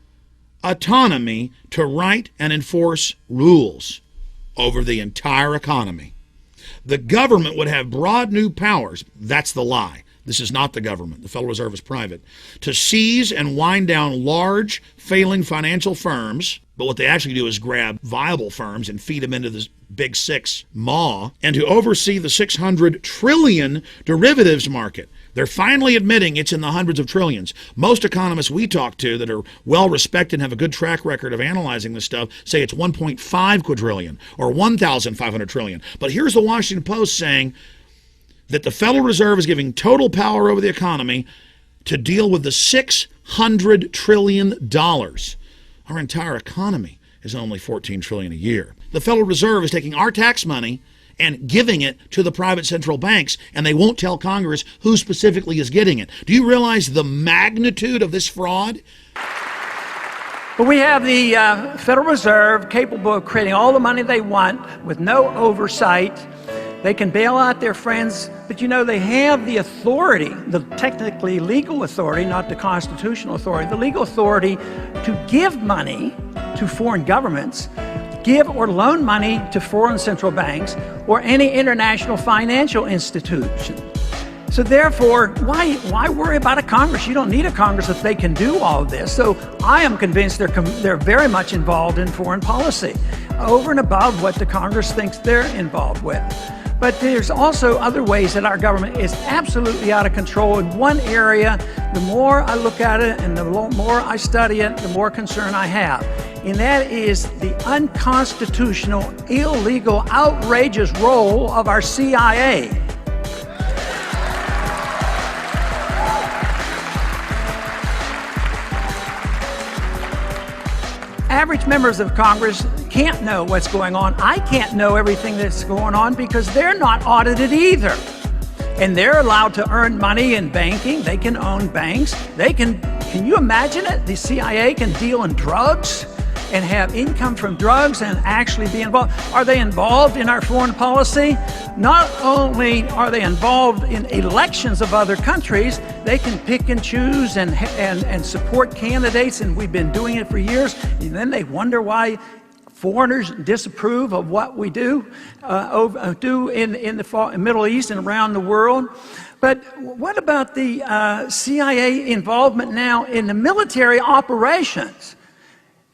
Speaker 12: autonomy to write and enforce rules over the entire economy. The government would have broad new powers. That's the lie. This is not the government. The Federal Reserve is private. To seize and wind down large, failing financial firms, but what they actually do is grab viable firms and feed them into this big six maw, and to oversee the $600 trillion derivatives market. They're finally admitting it's in the hundreds of trillions. Most economists we talk to that are well-respected and have a good track record of analyzing this stuff say it's 1.5 quadrillion or 1,500 trillion. But here's the Washington Post saying that the Federal Reserve is giving total power over the economy to deal with the $600 trillion. Our entire economy is only $14 trillion a year. The Federal Reserve is taking our tax money and giving it to the private central banks, and they won't tell Congress who specifically is getting it. Do you realize the magnitude of this fraud?
Speaker 16: But we have the Federal Reserve capable of creating all the money they want with no oversight. They can bail out their friends, but you know, they have the authority, the technically legal authority, not the constitutional authority, the legal authority to give money to foreign governments, give or loan money to foreign central banks or any international financial institution. So therefore, why worry about a Congress? You don't need a Congress if they can do all of this. So I am convinced they're very much involved in foreign policy, over and above what the Congress thinks they're involved with. But there's also other ways that our government is absolutely out of control. In one area, the more I look at it and the more I study it, the more concern I have. And that is the unconstitutional, illegal, outrageous role of our CIA. Average members of Congress can't know what's going on. I can't know everything that's going on because they're not audited either. And they're allowed to earn money in banking. They can own banks. Can you imagine it? The CIA can deal in drugs and have income from drugs and actually be involved. Are they involved in our foreign policy? Not only are they involved in elections of other countries, they can pick and choose and support candidates, and we've been doing it for years. And then they wonder why foreigners disapprove of what we do in the Middle East and around the world. But what about the CIA involvement now in the military operations?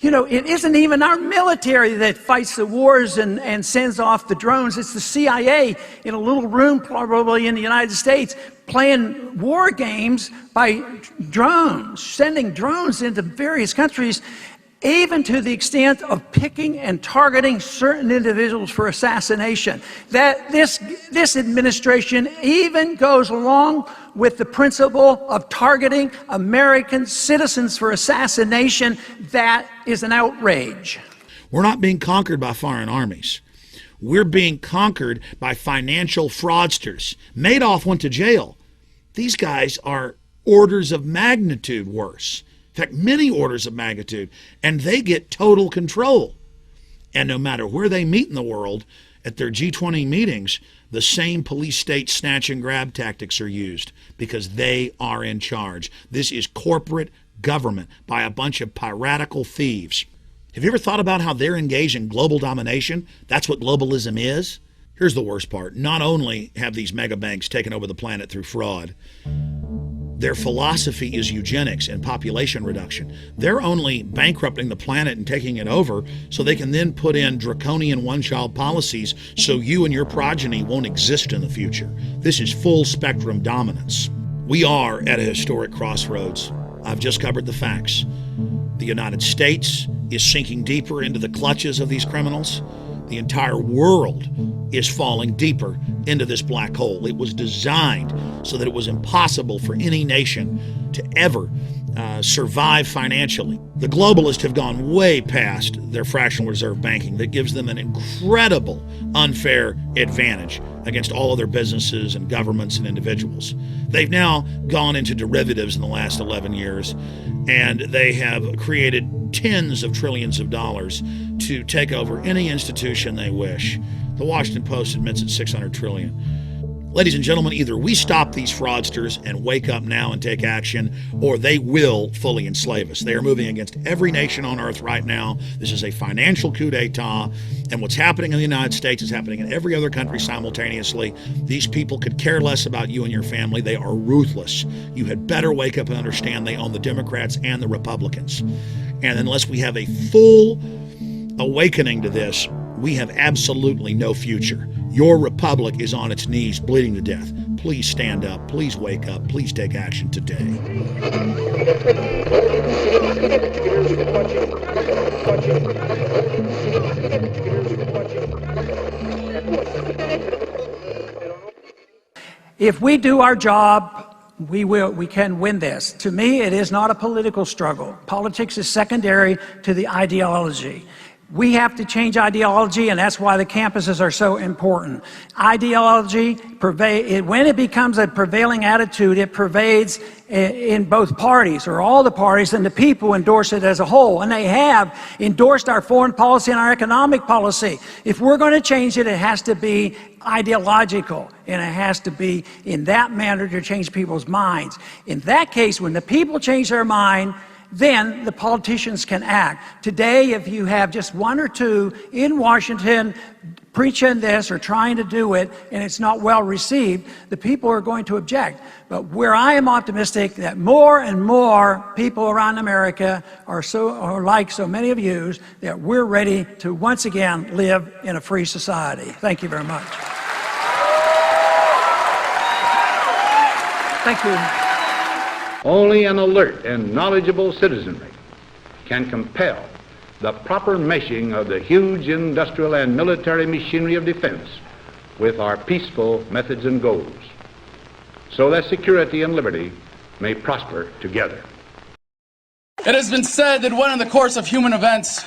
Speaker 16: You know, it isn't even our military that fights the wars and sends off the drones. It's the CIA in a little room probably in the United States playing war games by drones, sending drones into various countries, even to the extent of picking and targeting certain individuals for assassination. That this administration even goes along with the principle of targeting American citizens for assassination. That is an outrage.
Speaker 12: We're not being conquered by foreign armies. We're being conquered by financial fraudsters. Madoff went to jail. These guys are orders of magnitude worse. In fact, many orders of magnitude, and they get total control. And no matter where they meet in the world, at their G20 meetings, the same police state snatch and grab tactics are used because they are in charge. This is corporate government by a bunch of piratical thieves. Have you ever thought about how they're engaged in global domination? That's what globalism is. Here's the worst part. Not only have these mega banks taken over the planet through fraud, their philosophy is eugenics and population reduction. They're only bankrupting the planet and taking it over so they can then put in draconian one-child policies so you and your progeny won't exist in the future. This is full spectrum dominance. We are at a historic crossroads. I've just covered the facts. The United States is sinking deeper into the clutches of these criminals. The entire world is falling deeper into this black hole. It was designed so that it was impossible for any nation to ever survive financially. The globalists have gone way past their fractional reserve banking that gives them an incredible unfair advantage against all other businesses and governments and individuals. They've now gone into derivatives in the last 11 years, and they have created tens of trillions of dollars to take over any institution they wish. The Washington Post admits it's $600 trillion. Ladies and gentlemen, either we stop these fraudsters and wake up now and take action, or they will fully enslave us. They are moving against every nation on earth right now. This is a financial coup d'etat, and what's happening in the United States is happening in every other country simultaneously. These people could care less about you and your family. They are ruthless. You had better wake up and understand they own the Democrats and the Republicans. And unless we have a full awakening to this, we have absolutely no future. Your republic is on its knees, bleeding to death. Please stand up. Please wake up. Please take action today.
Speaker 16: If we do our job, we can win this. To me, it is not a political struggle. Politics is secondary to the ideology.
Speaker 4: We have to change ideology, and that's why the campuses are so important. Ideology, when it becomes a prevailing attitude, it pervades in both parties, or all the parties, and the people endorse it as a whole. And they have endorsed our foreign policy and our economic policy. If we're going to change it, it has to be ideological, and it has to be in that manner to change people's minds. In that case, when the people change their mind, then the politicians can act. Today, if you have just one or two in Washington preaching this or trying to do it, and it's not well received, the people are going to object. But where I am optimistic that more and more people around America are like so many of you, that we're ready to once again live in a free society. Thank you very much. Thank you.
Speaker 13: Only an alert and knowledgeable citizenry can compel the proper meshing of the huge industrial and military machinery of defense with our peaceful methods and goals, so that security and liberty may prosper together.
Speaker 14: It has been said that when in the course of human events,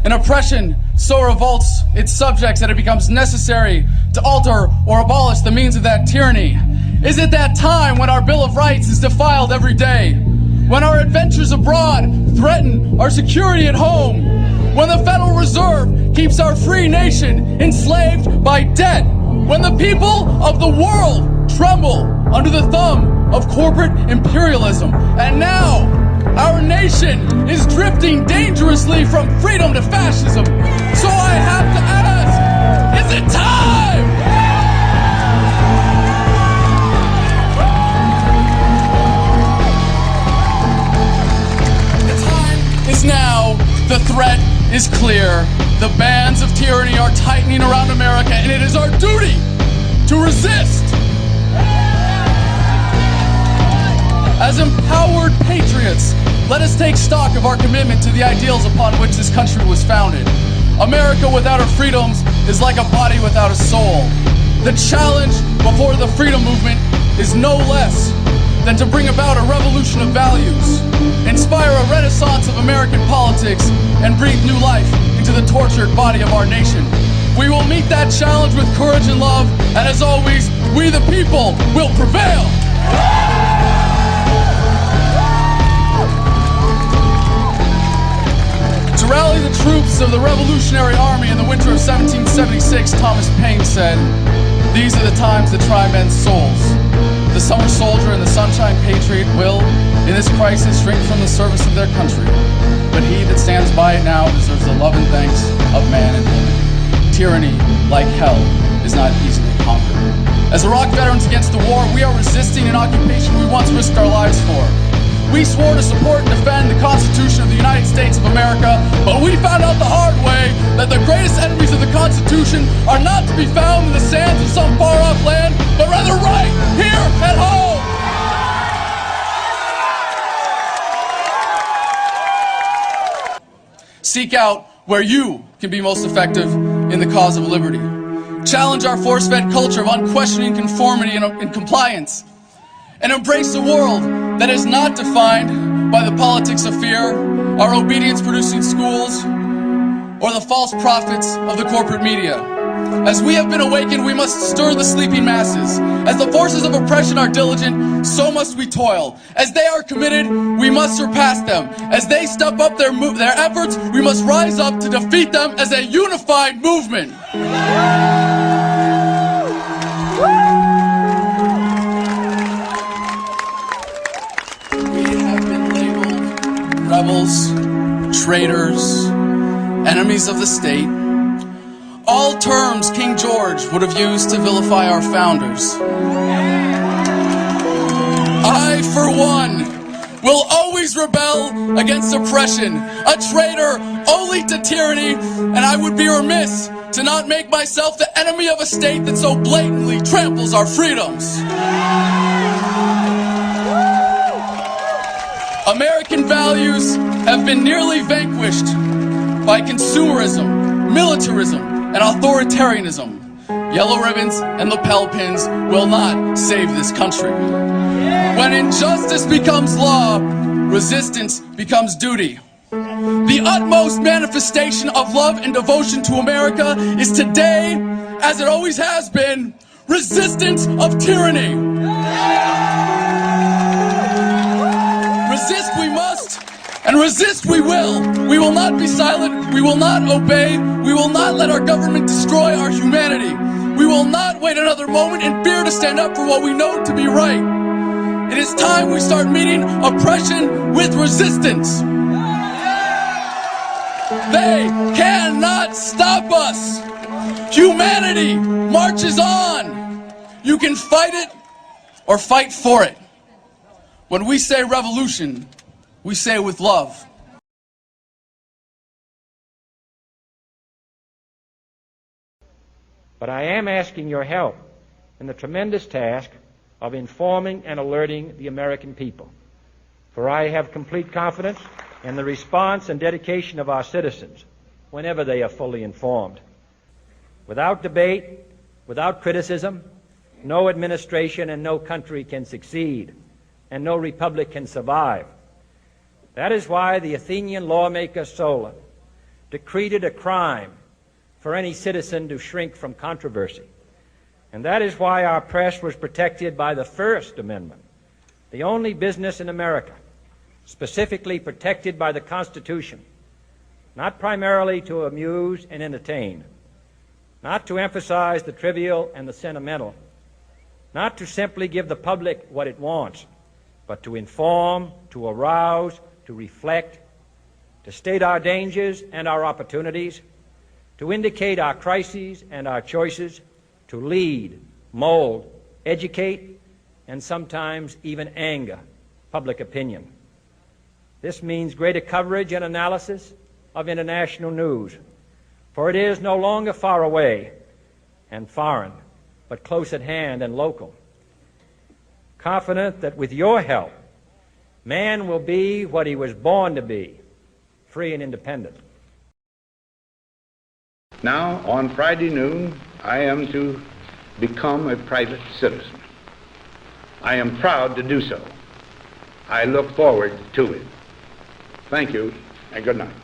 Speaker 14: an oppression so revolts its subjects that it becomes necessary to alter or abolish the means of that tyranny. Is it that time when our Bill of Rights is defiled every day? When our adventures abroad threaten our security at home? When the Federal Reserve keeps our free nation enslaved by debt? When the people of the world tremble under the thumb of corporate imperialism? And now, our nation is drifting dangerously from freedom to fascism. So I have to ask, is it time? Now, the threat is clear. The bands of tyranny are tightening around America, and it is our duty to resist. As empowered patriots, let us take stock of our commitment to the ideals upon which this country was founded. America without her freedoms is like a body without a soul. The challenge before the freedom movement is no less than to bring about a revolution of values, inspire a renaissance of American politics, and breathe new life into the tortured body of our nation. We will meet that challenge with courage and love, and as always, we the people will prevail. To rally the troops of the Revolutionary Army in the winter of 1776, Thomas Paine said, "These are the times that try men's souls. The summer soldier and the sunshine patriot will, in this crisis, shrink from the service of their country. But he that stands by it now deserves the love and thanks of man and woman. Tyranny, like hell, is not easily conquered." As Iraq veterans against the war, we are resisting an occupation we once risked our lives for. We swore to support and defend the Constitution of the United States of America, but we found out the hard way that the greatest enemies of the Constitution are not to be found in the sands of some far-off land, but rather right here at home. Seek out where you can be most effective in the cause of liberty. Challenge our force-fed culture of unquestioning conformity and compliance, and embrace a world that is not defined by the politics of fear, our obedience-producing schools, or the false prophets of the corporate media. As we have been awakened, we must stir the sleeping masses. As the forces of oppression are diligent, so must we toil. As they are committed, we must surpass them. As they step up their efforts, we must rise up to defeat them as a unified movement. Rebels, traitors, enemies of the state, all terms King George would have used to vilify our founders. I, for one, will always rebel against oppression, a traitor only to tyranny, and I would be remiss to not make myself the enemy of a state that so blatantly tramples our freedoms. American values have been nearly vanquished by consumerism, militarism, and authoritarianism. Yellow ribbons and lapel pins will not save this country. When injustice becomes law, resistance becomes duty. The utmost manifestation of love and devotion to America is today, as it always has been, resistance of tyranny. Resist we must, and resist we will. We will not be silent, we will not obey, we will not let our government destroy our humanity. We will not wait another moment in fear to stand up for what we know to be right. It is time we start meeting oppression with resistance. They cannot stop us. Humanity marches on. You can fight it or fight for it. When we say revolution, we say with love.
Speaker 1: But I am asking your help in the tremendous task of informing and alerting the American people. For I have complete confidence in the response and dedication of our citizens whenever they are fully informed. Without debate, without criticism, no administration and no country can succeed, and no republic can survive. That is why the Athenian lawmaker Solon decreed it a crime for any citizen to shrink from controversy. And that is why our press was protected by the First Amendment, the only business in America specifically protected by the Constitution, not primarily to amuse and entertain, not to emphasize the trivial and the sentimental, not to simply give the public what it wants, but to inform, to arouse, to reflect, to state our dangers and our opportunities, to indicate our crises and our choices, to lead, mold, educate, and sometimes even anger public opinion. This means greater coverage and analysis of international news, for it is no longer far away and foreign, but close at hand and local. Confident that with your help, man will be what he was born to be, free and independent.
Speaker 13: Now, on Friday noon, I am to become a private citizen. I am proud to do so. I look forward to it. Thank you, and good night.